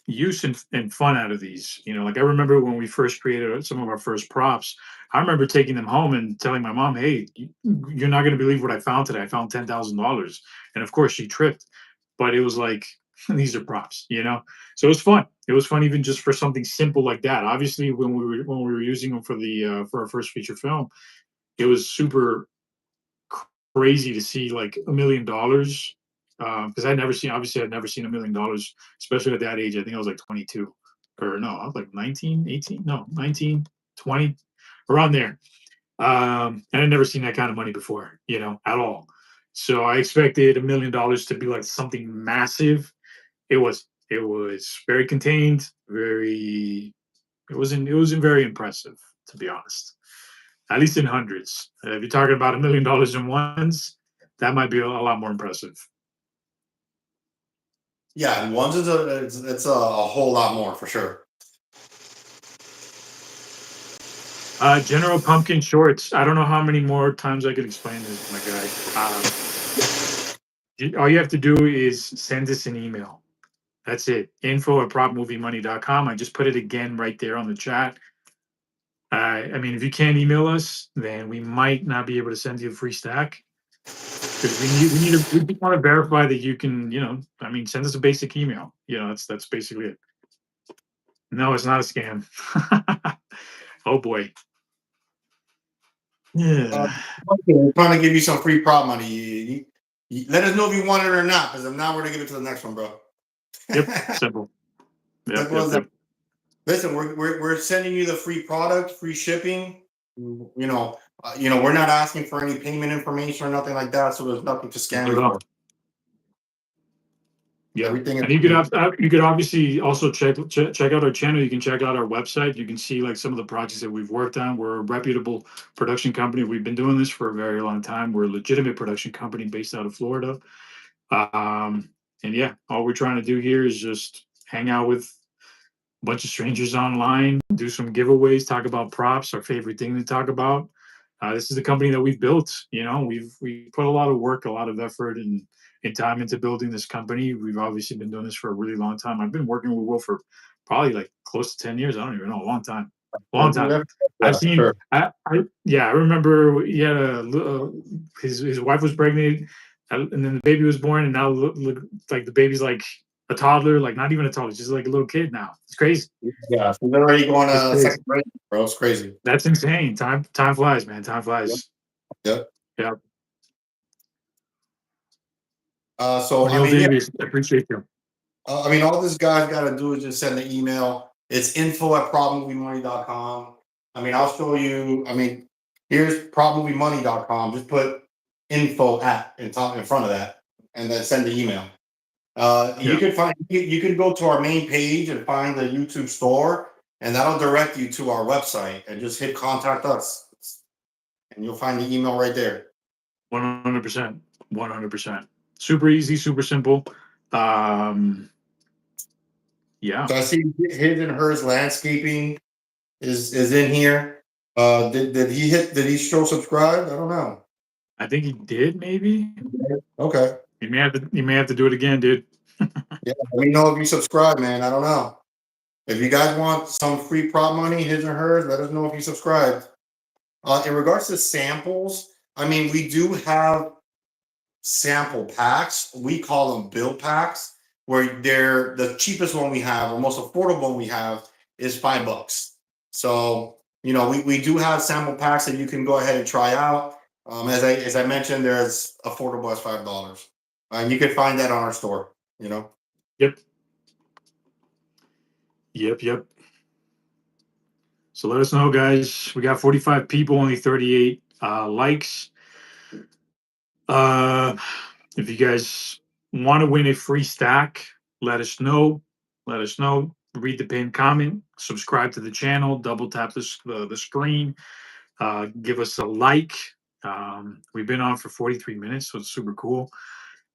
use and fun out of these. Like I remember when we first created some of our first props, I remember taking them home and telling my mom, hey, you're not going to believe what I found today. I found $10,000. And of course she tripped, but it was like, these are props. So it was fun. It was fun even just for something simple like that. Obviously when we were using them for our first feature film, it was super crazy to see like $1 million, because I'd never seen $1 million, especially at that age. I think I was like 22, or no, I was like 19, 18, no, 19, 20, around there. And I'd never seen that kind of money before, at all. So I expected $1 million to be like something massive. It was very contained, it wasn't very impressive, to be honest. At least in hundreds. If you're talking about $1 million in ones, that might be a lot more impressive. Yeah, ones is it's a whole lot more for sure. General Pumpkin shorts. I don't know how many more times I could explain this, my guy. All you have to do is send us an email. That's it. info@propmoviemoney.com. I just put it again right there on the chat. I mean, if you can't email us, then we might not be able to send you a free stack because we want to verify that you can, I mean, send us a basic email. That's basically it. No, it's not a scam. Oh boy. Uh, Yeah. we're trying to give you some free prop money. Let us know if you want it or not, because if not, we're gonna give it to the next one, bro. Yep. Simple. Yep. Simple as Yep. that. Yep. Listen, we're sending you the free product, free shipping. We're not asking for any payment information or nothing like that, so there's nothing to scam Not you at for. all. Yeah, Everything is and you could obviously also check out our channel. You can check out our website. You can see like some of the projects that we've worked on. We're a reputable production company. We've been doing this for a very long time. We're a legitimate production company based out of Florida. And yeah, all we're trying to do here is just hang out with a bunch of strangers online, do some giveaways, talk about props, our favorite thing to talk about. This is the company that we've built. We put a lot of work, a lot of effort, and time into building this company. We've obviously been doing this for a really long time. I've been working with Will for probably like close to 10 years. I don't even know, a long time. Long time. I've seen. Sure. I remember he had his wife was pregnant, and then the baby was born, and now look like the baby's like a toddler, like not even a toddler, just like a little kid now. It's crazy. Yeah, so they're already going It's to crazy. second grade, bro. It's crazy. That's insane. Time flies, man. Time Yep. flies. Yep. Yeah. So I Neil mean, yeah. Davies, I appreciate you. I mean, all this guy's got to do is just send an email. It's info@propmoviemoney.com. I mean, I'll show you. I mean, here's propmoviemoney.com. Just put info at in front of that, and then send the email. You Yeah. can find. You can go to our main page and find the YouTube store, and that'll direct you to our website. And just hit contact us, and you'll find the email right there. 100%. 100%. Super easy, super simple. Yeah. So I see his and hers landscaping is in here. Did he hit? Did he show subscribe? I don't know. I think he did, maybe. Okay. You may have to do it again, dude. Yeah. Let me know if you subscribe, man. I don't know. If you guys want some free prop money, his or hers, let us know if you subscribed. In regards to samples, I mean, we do have sample packs. We call them build packs, where they're the cheapest one we have, or most affordable one we have is $5. So we do have sample packs that you can go ahead and try out. As I mentioned, there's affordable as $5, and you can find that on our store. Yep. Yep. So let us know, guys. We got 45 people, only 38 likes. If you guys want to win a free stack, let us know. Let us know. Read the pinned comment. Subscribe to the channel. Double tap the screen. Give us a like. We've been on for 43 minutes, so it's super cool.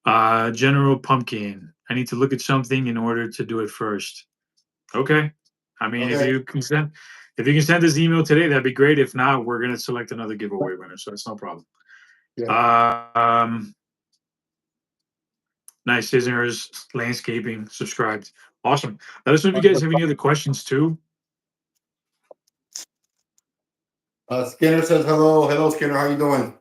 General Pumpkin. I need to look at something in order to do it first. Okay. I mean, Okay. if you can send this email today, that'd be great. If not, we're gonna select another giveaway winner, so that's no problem. Yeah. Nice scissors, landscaping, subscribed. Awesome. Let us know if you guys have any other questions too. Skinner says hello. Hello, Skinner. How you doing?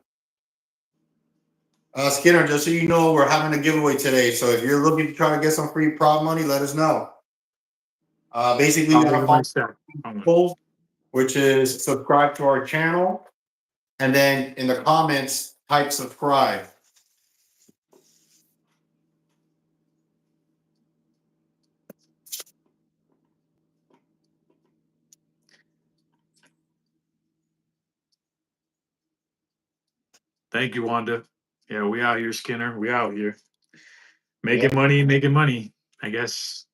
Skinner, just so you know, we're having a giveaway today. So if you're looking to try to get some free prop money, let us know. Basically, you gotta follow, which is subscribe to our channel, and then in the comments, type subscribe. Thank you, Wanda. Yeah, we out here, Skinner. We out here making money. I guess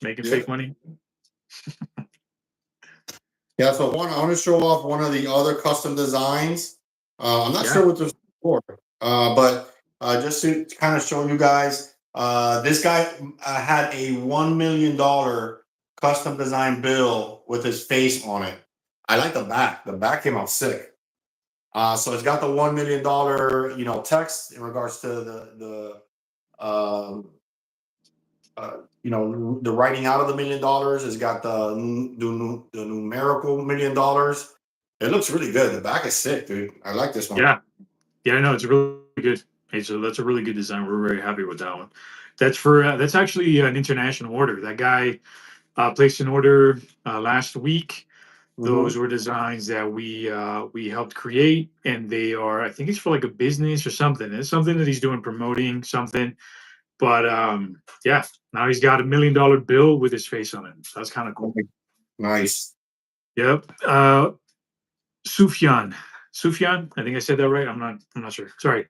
making fake money. Yeah, so I want to show off one of the other custom designs. I'm not sure what this is for, but just to kind of show you guys, This guy had a $1 million custom design bill with his face on it. I like the back. The back came out sick. So it's got the $1 million, text in regards to um, the writing out of the $1 million. It's got the numerical $1 million. It looks really good. The back is sick, dude. I like this one. Yeah. Yeah, no, it's really good. Hey, so that's a really good design. We're very happy with that one. That's actually an international order. That guy placed an order last week. Mhm. Those were designs that we helped create, and they are, I think it's for like a business or something. It's something that he's doing, promoting something. But yeah, now he's got $1 million bill with his face on it. So that's kind of cool. Nice. Yep. Sufyan. Sufyan, I think I said that right. I'm not sure. Sorry.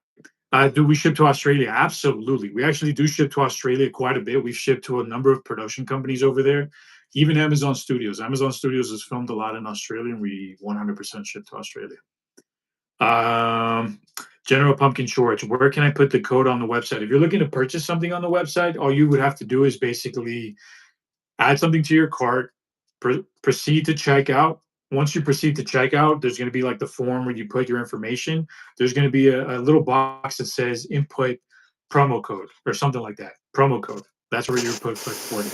Do we ship to Australia? Absolutely. We actually do ship to Australia quite a bit. We've shipped to a number of production companies over there, even Amazon Studios. Amazon Studios has filmed a lot in Australia, and we 100% ship to Australia. Um, General Pumpkin Shorts. Where can I put the code on the website? If you're looking to purchase something on the website, all you would have to do is basically add something to your cart, proceed to checkout. Once you proceed to checkout, there's going to be like the form where you put your information. There's going to be a little box that says input promo code or something like that. Promo code. That's where you put for it.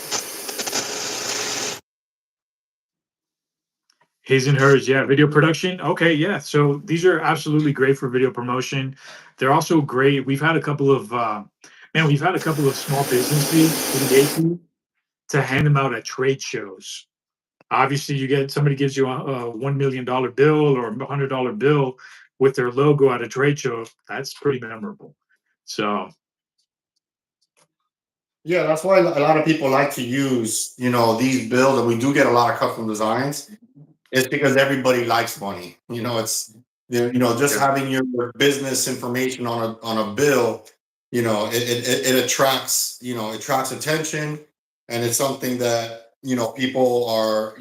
His and hers, yeah. Video production. Okay, yeah. So these are absolutely great for video promotion. They're also great. We've had a couple of small businesses engage to hand them out at trade shows. Obviously, somebody gives you a $1 million bill or $100 bill with their logo at a trade show. That's pretty memorable. So Yeah, that's why a lot of people like to use, these bills, and we do get a lot of custom designs. It's because everybody likes money. Just yeah, having your business information on a bill, it attracts, attracts attention, and it's something that people are,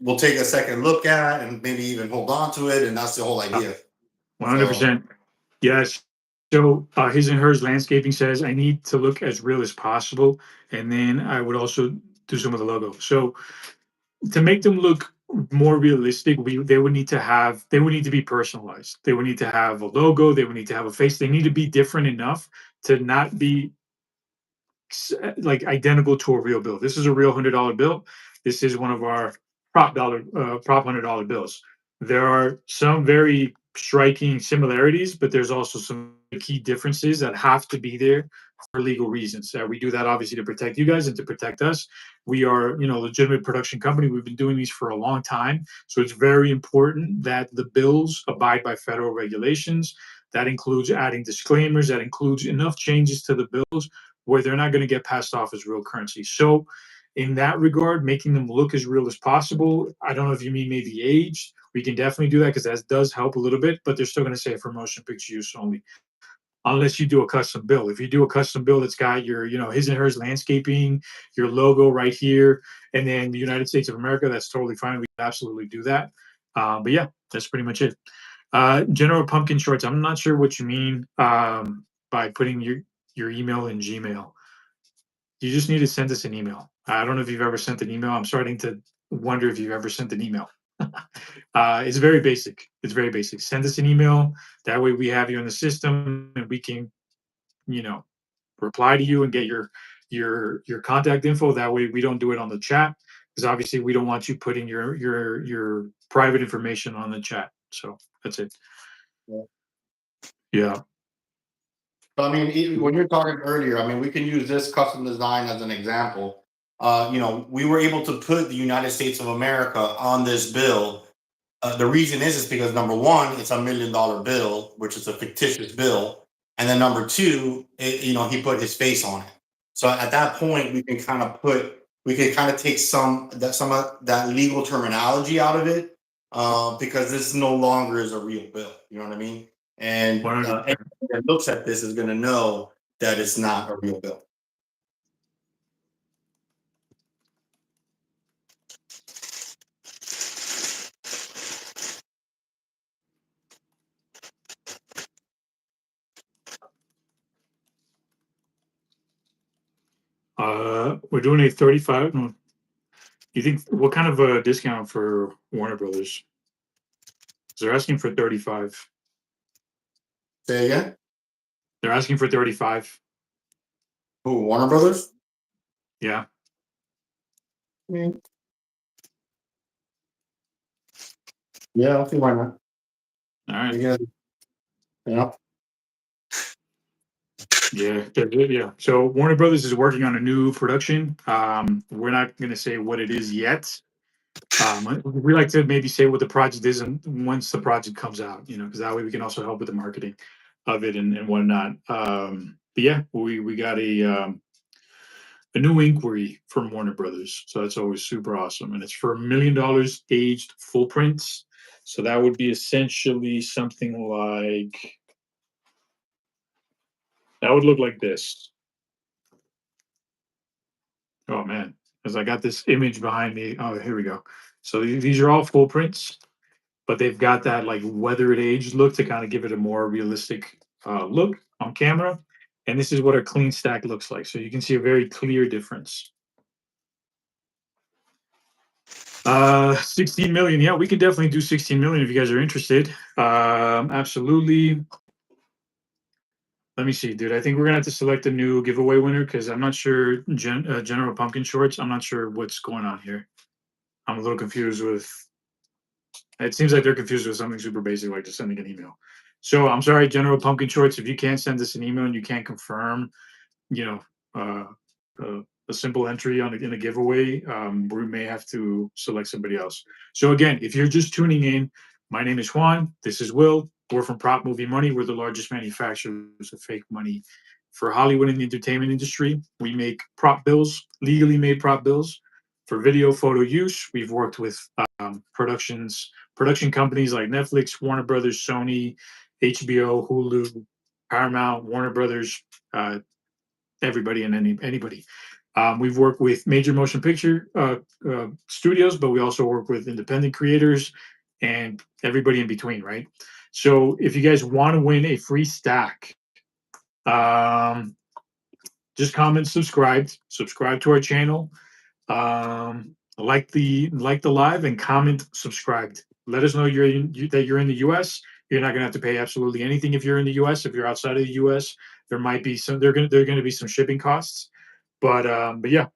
will take a second look at and maybe even hold on to it, and that's the whole idea. So 100%. Yes. So his and hers landscaping says I need to look as real as possible, and then I would also do some of the logo. So to make them look more realistic, they would need to be personalized. They would need to have a logo. They would need to have a face. They need to be different enough to not be like identical to a real bill. This is a real $100 bill. This is one of our prop $100 bills. There are some very striking similarities, but there's also some key differences that have to be there for legal reasons. We do that obviously to protect you guys and to protect us. We are, a legitimate production company. We've been doing these for a long time, so it's very important that the bills abide by federal regulations. That includes adding disclaimers. That includes enough changes to the bills where they're not going to get passed off as real currency. So, in that regard, making them look as real as possible. I don't know if you mean maybe aged. We can definitely do that because that does help a little bit, but they're still going to say for motion picture use only, unless you do a custom bill. If you do a custom bill that's got your, his and hers landscaping, your logo right here, and then the United States of America, that's totally fine. We absolutely do that. But yeah, that's pretty much it. General Pumpkin Shorts. I'm not sure what you mean by putting your email in Gmail. You just need to send us an email. I don't know if you've ever sent an email. I'm starting to wonder if you've ever sent an email. It's very basic. It's very basic. Send us an email. That way we have you in the system and we can, you know, reply to you and get your contact info. That way we don't do it on the chat because obviously we don't want you putting your private information on the chat. So that's it. yeah. Yeah. So, I mean, when you're talking earlier, I mean, we can use this custom design as an example. We were able to put the United States of America on this bill. The reason is because number one, it's $1 million bill, which is a fictitious bill, and then number two, he put his face on it. So at that point, we can kind of take some of that legal terminology out of it, because this no longer is a real bill. You know what I mean? And 100%. anyone that looks at this is going to know that it's not a real bill. We're doing a 35. No, you think what kind of a discount for Warner Brothers? 'Cause they're asking for 35. Say again. They're asking for 35. Who? Warner Brothers. Yeah. I mean, yeah, I think why not? All right. Yeah. Yeah. Yeah. So Warner Brothers is working on a new production. We're not going to say what it is yet. We like to maybe say what the project is, and once the project comes out, because that way we can also help with the marketing of it and whatnot. But yeah, we got a new inquiry from Warner Brothers, so that's always super awesome, and it's for $1 million aged full prints. So that would be essentially something like that would look like this. Oh man, because I got this image behind me. Oh, here we go. So these are all full prints, but they've got that like weathered age look to kind of give it a more realistic look on camera. And this is what a clean stack looks like. So you can see a very clear difference. 16 million. Yeah, we can definitely do 16 million if you guys are interested. Absolutely. Let me see, dude. I think we're gonna have to select a new giveaway winner because I'm not sure General Pumpkin Shorts. I'm not sure what's going on here. I'm a little confused with. It seems like they're confused with something super basic, like just sending an email. So I'm sorry, General Pumpkin Shorts, if you can't send us an email and you can't confirm, you know, uh, a simple entry in a giveaway, we may have to select somebody else. So again, if you're just tuning in, my name is Juan. This is Will. We're from Prop Movie Money. We're the largest manufacturers of fake money for Hollywood and the entertainment industry. We make prop bills, legally made prop bills for video photo use. We've worked with production companies like Netflix, Warner Brothers, Sony, HBO, Hulu, Paramount, Warner Brothers, everybody and anybody. We've worked with major motion picture studios, but we also work with independent creators and everybody in between, right? So if you guys want to win a free stack, um, just comment subscribe to our channel, like the live and comment subscribed. Let us know that you're in the US. You're not gonna have to pay absolutely anything if you're in the US. If you're outside of the US, there might be some there gonna be some shipping costs. But yeah.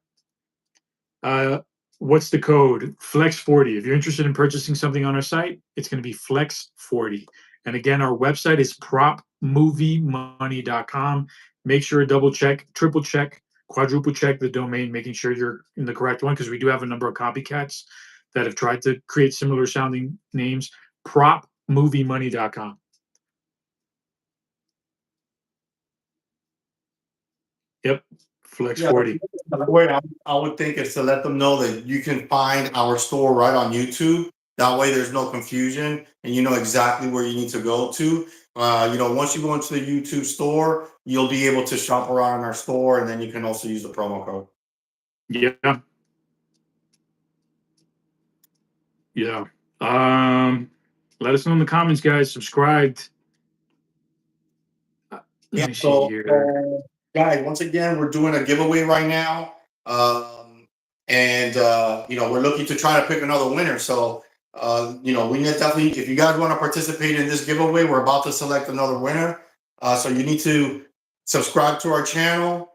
What's the code? Flex40. If you're interested in purchasing something on our site, it's going to be Flex40. And again, our website is propmoviemoney.com. Make sure to double check, triple check, quadruple check the domain, making sure you're in the correct one because we do have a number of copycats that have tried to create similar sounding names. Propmoviemoney.com. Yep. Flex Yeah, 40. the way I would think is to let them know that you can find our store right on YouTube. That way, there's no confusion, and you know exactly where you need to go to. Once you go into the YouTube store, you'll be able to shop around in our store, and then you can also use the promo code. Yeah. Yeah. Let us know in the comments, guys. Subscribed. Let Yeah. me see So, here. guys, once again, we're doing a giveaway right now, and we're looking to try to pick another winner. So, we need definitely, if you guys want to participate in this giveaway, we're about to select another winner. So you need to subscribe to our channel.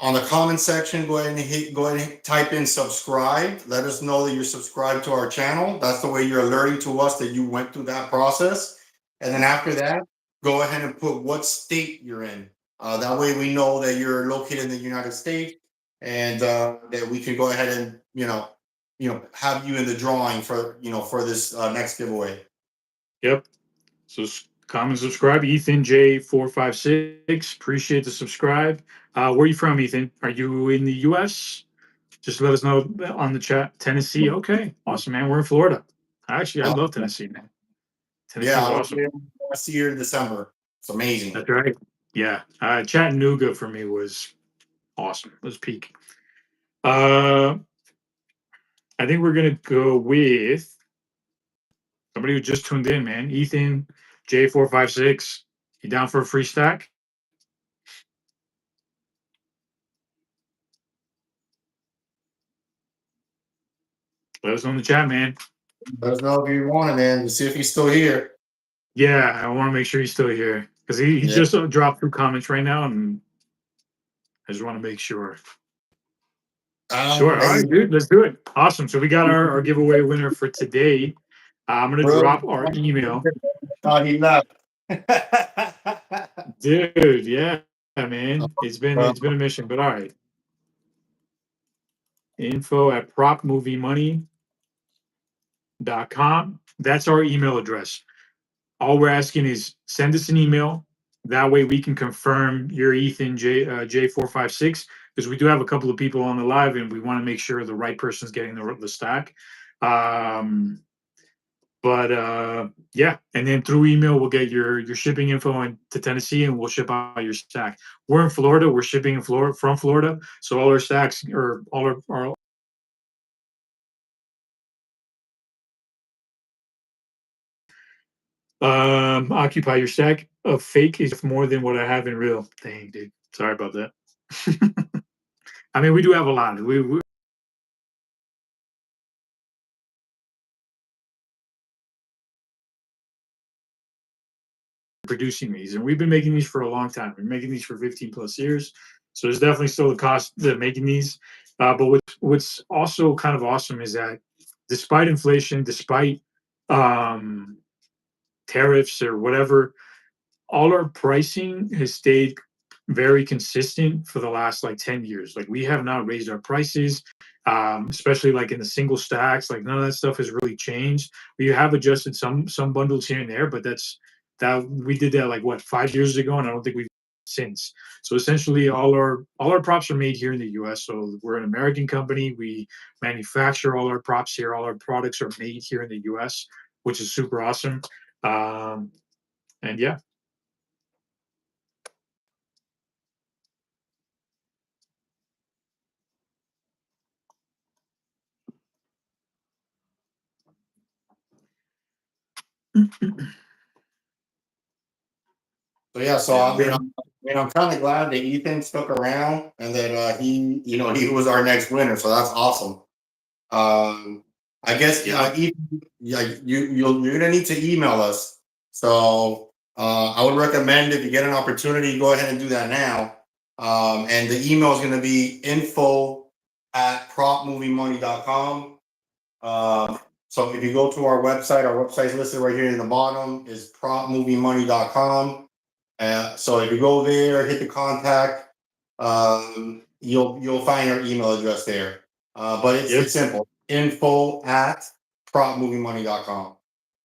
On the comment section, go ahead and type in subscribe. Let us know that you're subscribed to our channel. That's the way you're alerting to us that you went through that process. And then after that, go ahead and put what state you're in. That way we know that you're located in the United States, and that we can go ahead and have you in the drawing for this next giveaway. Yep. So comment, subscribe. Ethan J456. Appreciate the subscribe. Where are you from, Ethan? Are you in the US? Just let us know on the chat. Tennessee. Okay. Awesome, man. We're in Florida. Actually, I love Tennessee, man. Yeah, Tennessee's I was awesome. there last year in December. It's amazing. That's right. Yeah. Chattanooga for me was awesome. It was peak. I think we're gonna go with somebody who just tuned in, man. Ethan J456. You down for a free stack? Let us know in the chat, man. Let us know if you want it, man. To see if he's still here. Yeah, I want to make sure he's still here because he Yeah. just dropped through comments right now, and I just want to make sure. Sure. All right, dude. Let's do it. Awesome. So we got our giveaway winner for today. I'm gonna drop our email. Oh, he left. Dude, yeah, man. It's been a mission, but all right. info@propmoviemoney.com. That's our email address. All we're asking is send us an email. That way we can confirm you're Ethan J456, because we do have a couple of people on the live and we want to make sure the right person's getting the stack. Yeah, and then through email we'll get your shipping info to Tennessee and we'll ship out your stack. We're in Florida. We're shipping in Florida from Florida, so all our stacks or all our occupy your stack of fake is more than what I have in real. Dang, dude. Sorry about that. I mean, we do have a lot. We producing these, and we've been making these for a long time. We're making these for 15 plus years, so there's definitely still a cost to making these. But what's also kind of awesome is that despite inflation, despite tariffs or whatever, all our pricing has stayed very consistent for the last like 10 years. Like we have not raised our prices, especially like in the single stacks. Like none of that stuff has really changed. We have adjusted some bundles here and there, but that we did that like what 5 years ago, and I don't think we've since. So essentially, all our props are made here in the U.S. So we're an American company. We manufacture all our props here. All our products are made here in the U.S., which is super awesome. And yeah. So yeah, so I'm kind of glad that Ethan stuck around and that he was our next winner. So that's awesome. I guess Ethan, you're gonna need to email us. So I would recommend if you get an opportunity, go ahead and do that now. And the email is gonna be info@propmoviemoney.com. So if you go to our website's listed right here in the bottom is propmoviemoney.com. So if you go there, hit the contact, you'll find our email address there. But it's simple. info@propmoviemoney.com.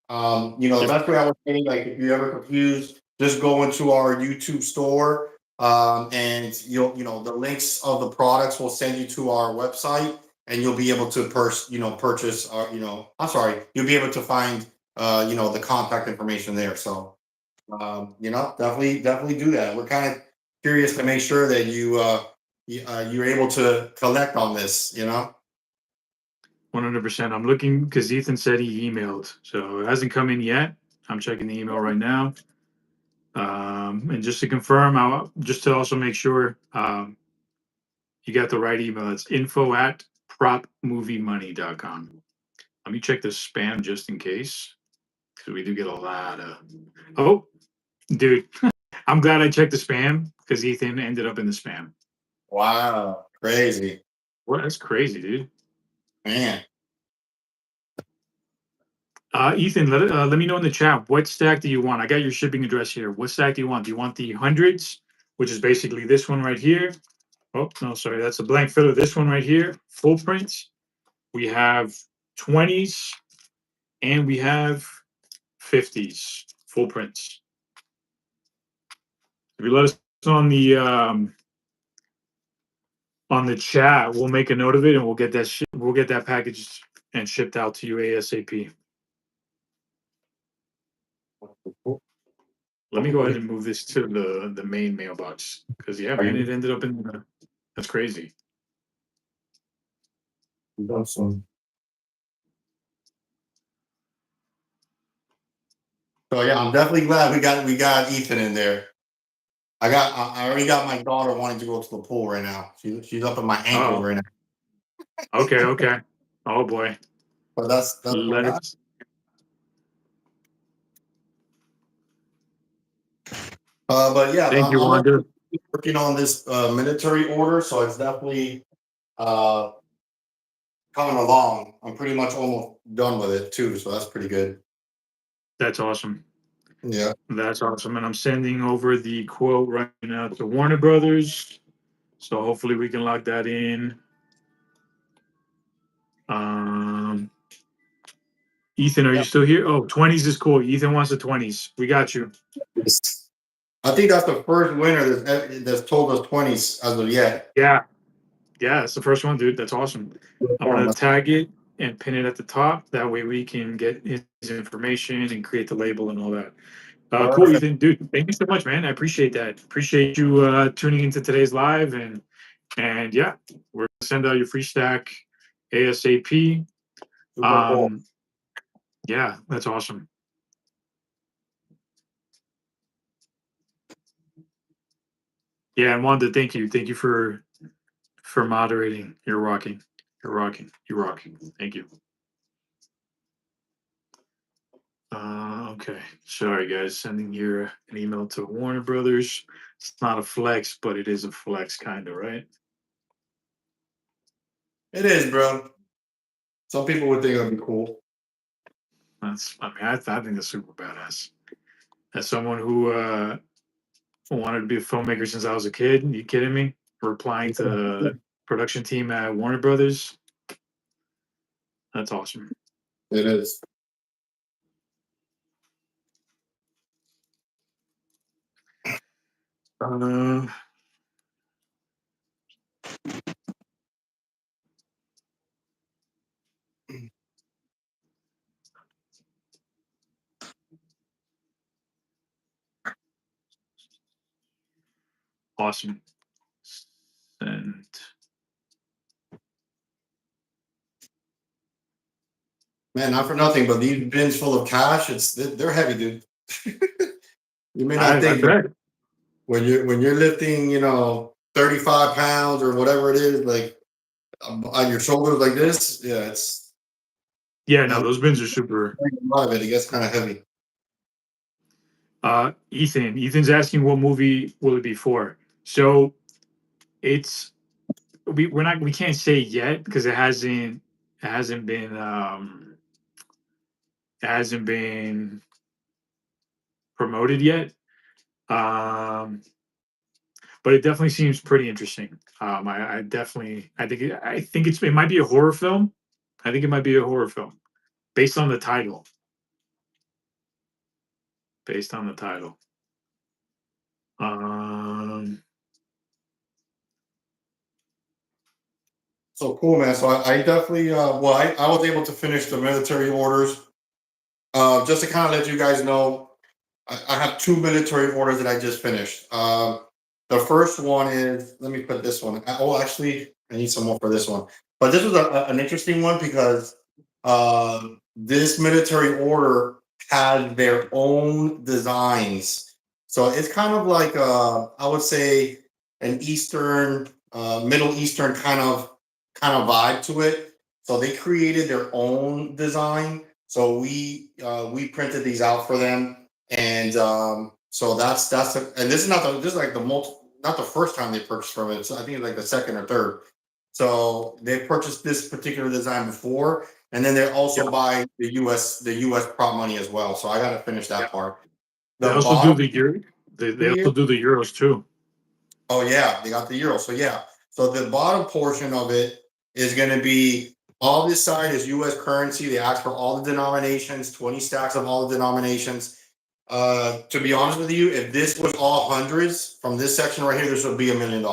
The best way I would say, like if you're ever confused, just go into our YouTube store. And the links of the products will send you to our website and you'll be able to purchase you'll be able to find the contact information there. So definitely do that. We're kind of curious to make sure that you're able to collect on this. 100%. I'm looking because Ethan said he emailed, so it hasn't come in yet. I'm checking the email right now. And just to confirm, just to also make sure you got the right email, it's info@propmoviemoney.com. Let me check the spam just in case, because we do get a lot of. Oh, dude, I'm glad I checked the spam because Ethan ended up in the spam. Wow, crazy. What? That's crazy, dude. Man. Ethan, let me know in the chat, what stack do you want? I got your shipping address here. What stack do you want? Do you want the hundreds, which is basically this one right here? Oh, no, sorry, that's a blank filler. This one right here, full prints. We have 20s and we have 50s, full prints. If you let us know on the chat, we'll make a note of it and we'll get that package and shipped out to you ASAP. Let me go ahead and move this to the main mailbox because yeah, man, it ended up in that's crazy. Awesome. So yeah, I'm definitely glad we got Ethan in there. I already got my daughter wanting to go to the pool right now. She's up at my ankle right now. Okay. Oh boy. But that's what happened. Let's. But yeah, Thank you, I'm Wanda. working on this military order, so it's definitely uh, coming along. I'm pretty much almost done with it too, so that's pretty good. That's awesome. Yeah. That's awesome. And I'm sending over the quote right now to Warner Brothers. So hopefully we can lock that in. Ethan, are you Yep. still here? Oh, 20s is cool. Ethan wants the 20s. We got you. I think that's the first winner that's told us 20s as of yet. Yeah. Yeah, it's the first one, dude. That's awesome. I'm going to tag it and pin it at the top. That way we can get his information and create the label and all that. Cool, Perfect. Ethan. Dude, thank you so much, man. I appreciate that. Appreciate you tuning into today's live. And yeah, we're going to send out your free stack ASAP. Super cool. Yeah, that's awesome. Yeah, and Wanda, thank you. Thank you for moderating. You're rocking. You're rocking. You're rocking. Thank you. Okay. Sorry, guys. Sending here an email to Warner Brothers. It's not a flex, but it is a flex, kind of, right? It is, bro. Some people would think it'd be cool. I think that's super badass. As someone who wanted to be a filmmaker since I was a kid, you kidding me? Replying to the production team at Warner Brothers. That's awesome. It is. Awesome. And Man, not for nothing, but these bins full of cash, they're heavy, dude. You may not I think, but bet. when you're lifting, 35 pounds or whatever it is, like on your shoulders like this, yeah, it's Yeah, no, a those bins are super. lot of it. It gets kind of heavy. Ethan's asking what movie will it be for? So it's we can't say yet because it hasn't been promoted yet. But it definitely seems pretty interesting. I definitely I think it might be a horror film. I think it might be a horror film based on the title. Based on the title. So cool, man. So I definitely, I was able to finish the military orders. Just to kind of let you guys know, I have two military orders that I just finished. The first one is, let me put this one. Oh, actually, I need some more for this one. But this was an interesting one because this military order had their own designs. So it's kind of like, I would say, an Eastern, Middle Eastern kind of vibe to it. So they created their own design. So we printed these out for them, and so and this is like not the first time they purchased from it. So I think it's like the second or third. So they purchased this particular design before, and then they also buy the US prop money as well. So I got to finish that part. They The also do bottom the Euro. They here. also do the Euros too. Oh yeah, they got the euro. So yeah, so the bottom portion of it is going to be all this side is U.S. currency. They ask for all the denominations, 20 stacks of all the denominations. To be honest with you, if this was all hundreds from this section right here, this would be $1 million.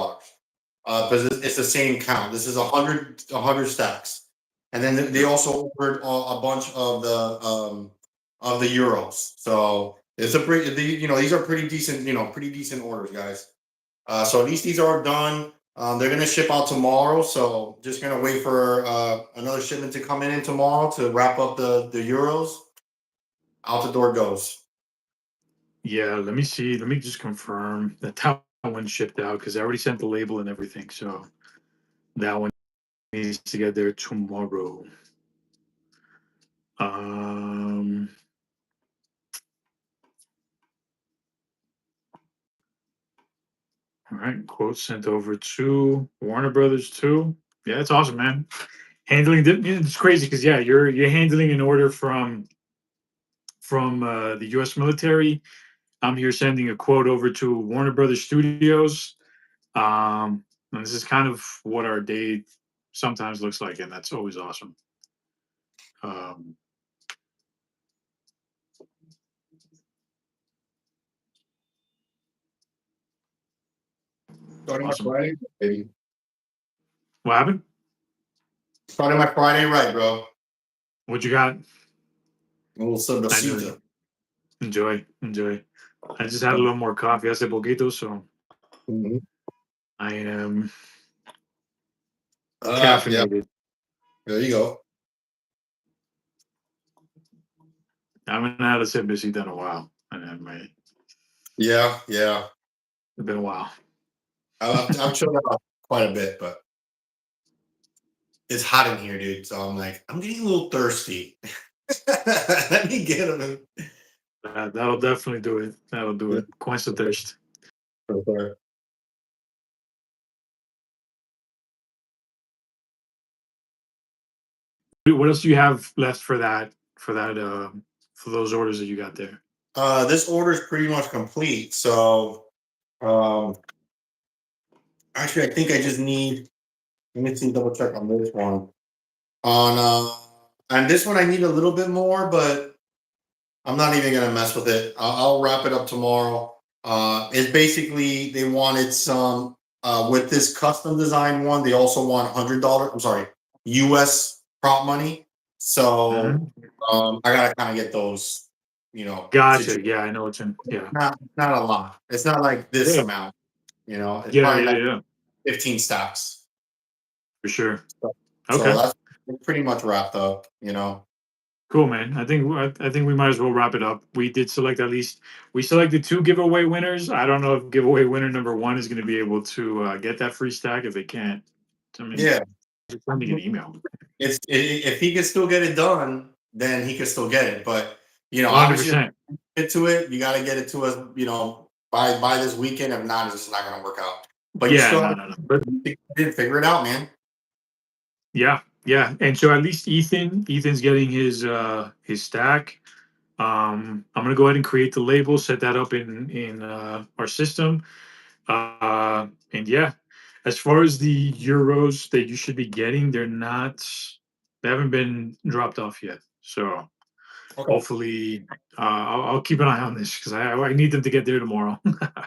Because it's the same count. This is 100 stacks, and then they also ordered a bunch of the euros. So it's a these are pretty decent orders, guys. So at least these are done. They're gonna ship out tomorrow, so just gonna wait for another shipment to come in tomorrow to wrap up the euros. Out the door goes. Yeah, let me see. Let me just confirm that one shipped out because I already sent the label and everything. So that one needs to get there tomorrow. Um, all right, quote sent over to Warner Brothers too. Yeah, it's awesome, man. Handling it's crazy because yeah, you're handling an order from the U.S. military. I'm here sending a quote over to Warner Brothers Studios. And this is kind of what our day sometimes looks like, and that's always awesome. Um, Starting my awesome. Friday, baby. What happened? Starting my Friday right, bro. What you got? A little I know. cervecita. Enjoy. I just had a little more coffee. Hace poquito, so Mhm. I am Yeah. caffeinated. There you go. I haven't had a cervecita in a while. It's Yeah. been a while. I've chilled out quite a bit, but it's hot in here, dude. So I'm like, I'm getting a little thirsty. Let me get them. That'll definitely do it. That'll do it. Quench the thirst. What else do you have left for that? For those orders that you got there? This order is pretty much complete. So, actually, I think I just need. Let me see, double check on this one. And this one I need a little bit more, but I'm not even gonna mess with it. I'll wrap it up tomorrow. It's basically they wanted some with this custom design one. They also want $100. I'm sorry, U.S. prop money. So Mhm. I gotta kind of get those. You know, Gotcha. Yeah, I know it's in. Yeah. not a lot. It's not like this Yeah. amount. You know, it's Yeah. probably Yeah. like Yeah. 15 stacks. For sure. So Okay. that's pretty much wrapped up. You know. Cool, man. I think we might as well wrap it up. We did select at least we selected 2 giveaway winners. I don't know if giveaway winner number 1 is going to be able to get that free stack. If they can't, I mean, Yeah. just send me an email. If he can still get it done, then he can still get it. But you know, obviously, 100%. get to it. You got to get it to us. You know, by this weekend. If not, it's just not going to work out. But you Yeah. still No. But did figure it out, man. yeah. And so at least Ethan's getting his stack. I'm gonna go ahead and create the label, set that up in our system. And yeah, as far as the euros that you should be getting, they haven't been dropped off yet. So Okay. hopefully, I'll keep an eye on this because I need them to get there tomorrow. I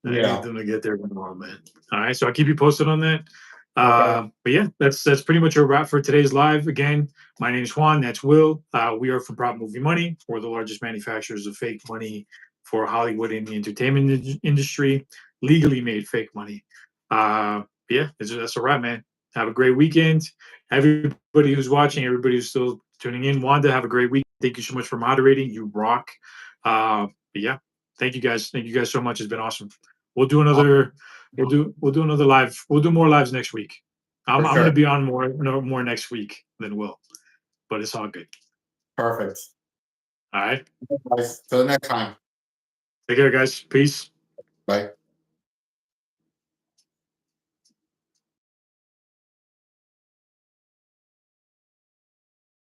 need Yeah. them to get there tomorrow, man. All right, so I'll keep you posted on that. Okay. But yeah, that's pretty much a wrap for today's live. Again, my name is Juan. That's Will. We are from Prop Movie Money. We're the largest manufacturers of fake money for Hollywood and the entertainment industry. Legally made fake money. Yeah, that's a wrap, man. Have a great weekend. Everybody who's watching, everybody who's still tuning in, Wanda, have a great week. Thank you so much for moderating. You rock. But yeah, thank you guys. Thank you guys so much. It's been awesome. We'll do another. We'll do another live. We'll do more lives next week. For I'm sure. gonna be on more next week than Will, but it's all good. Perfect. All right. Guys, till the next time. Take care, guys. Peace. Bye.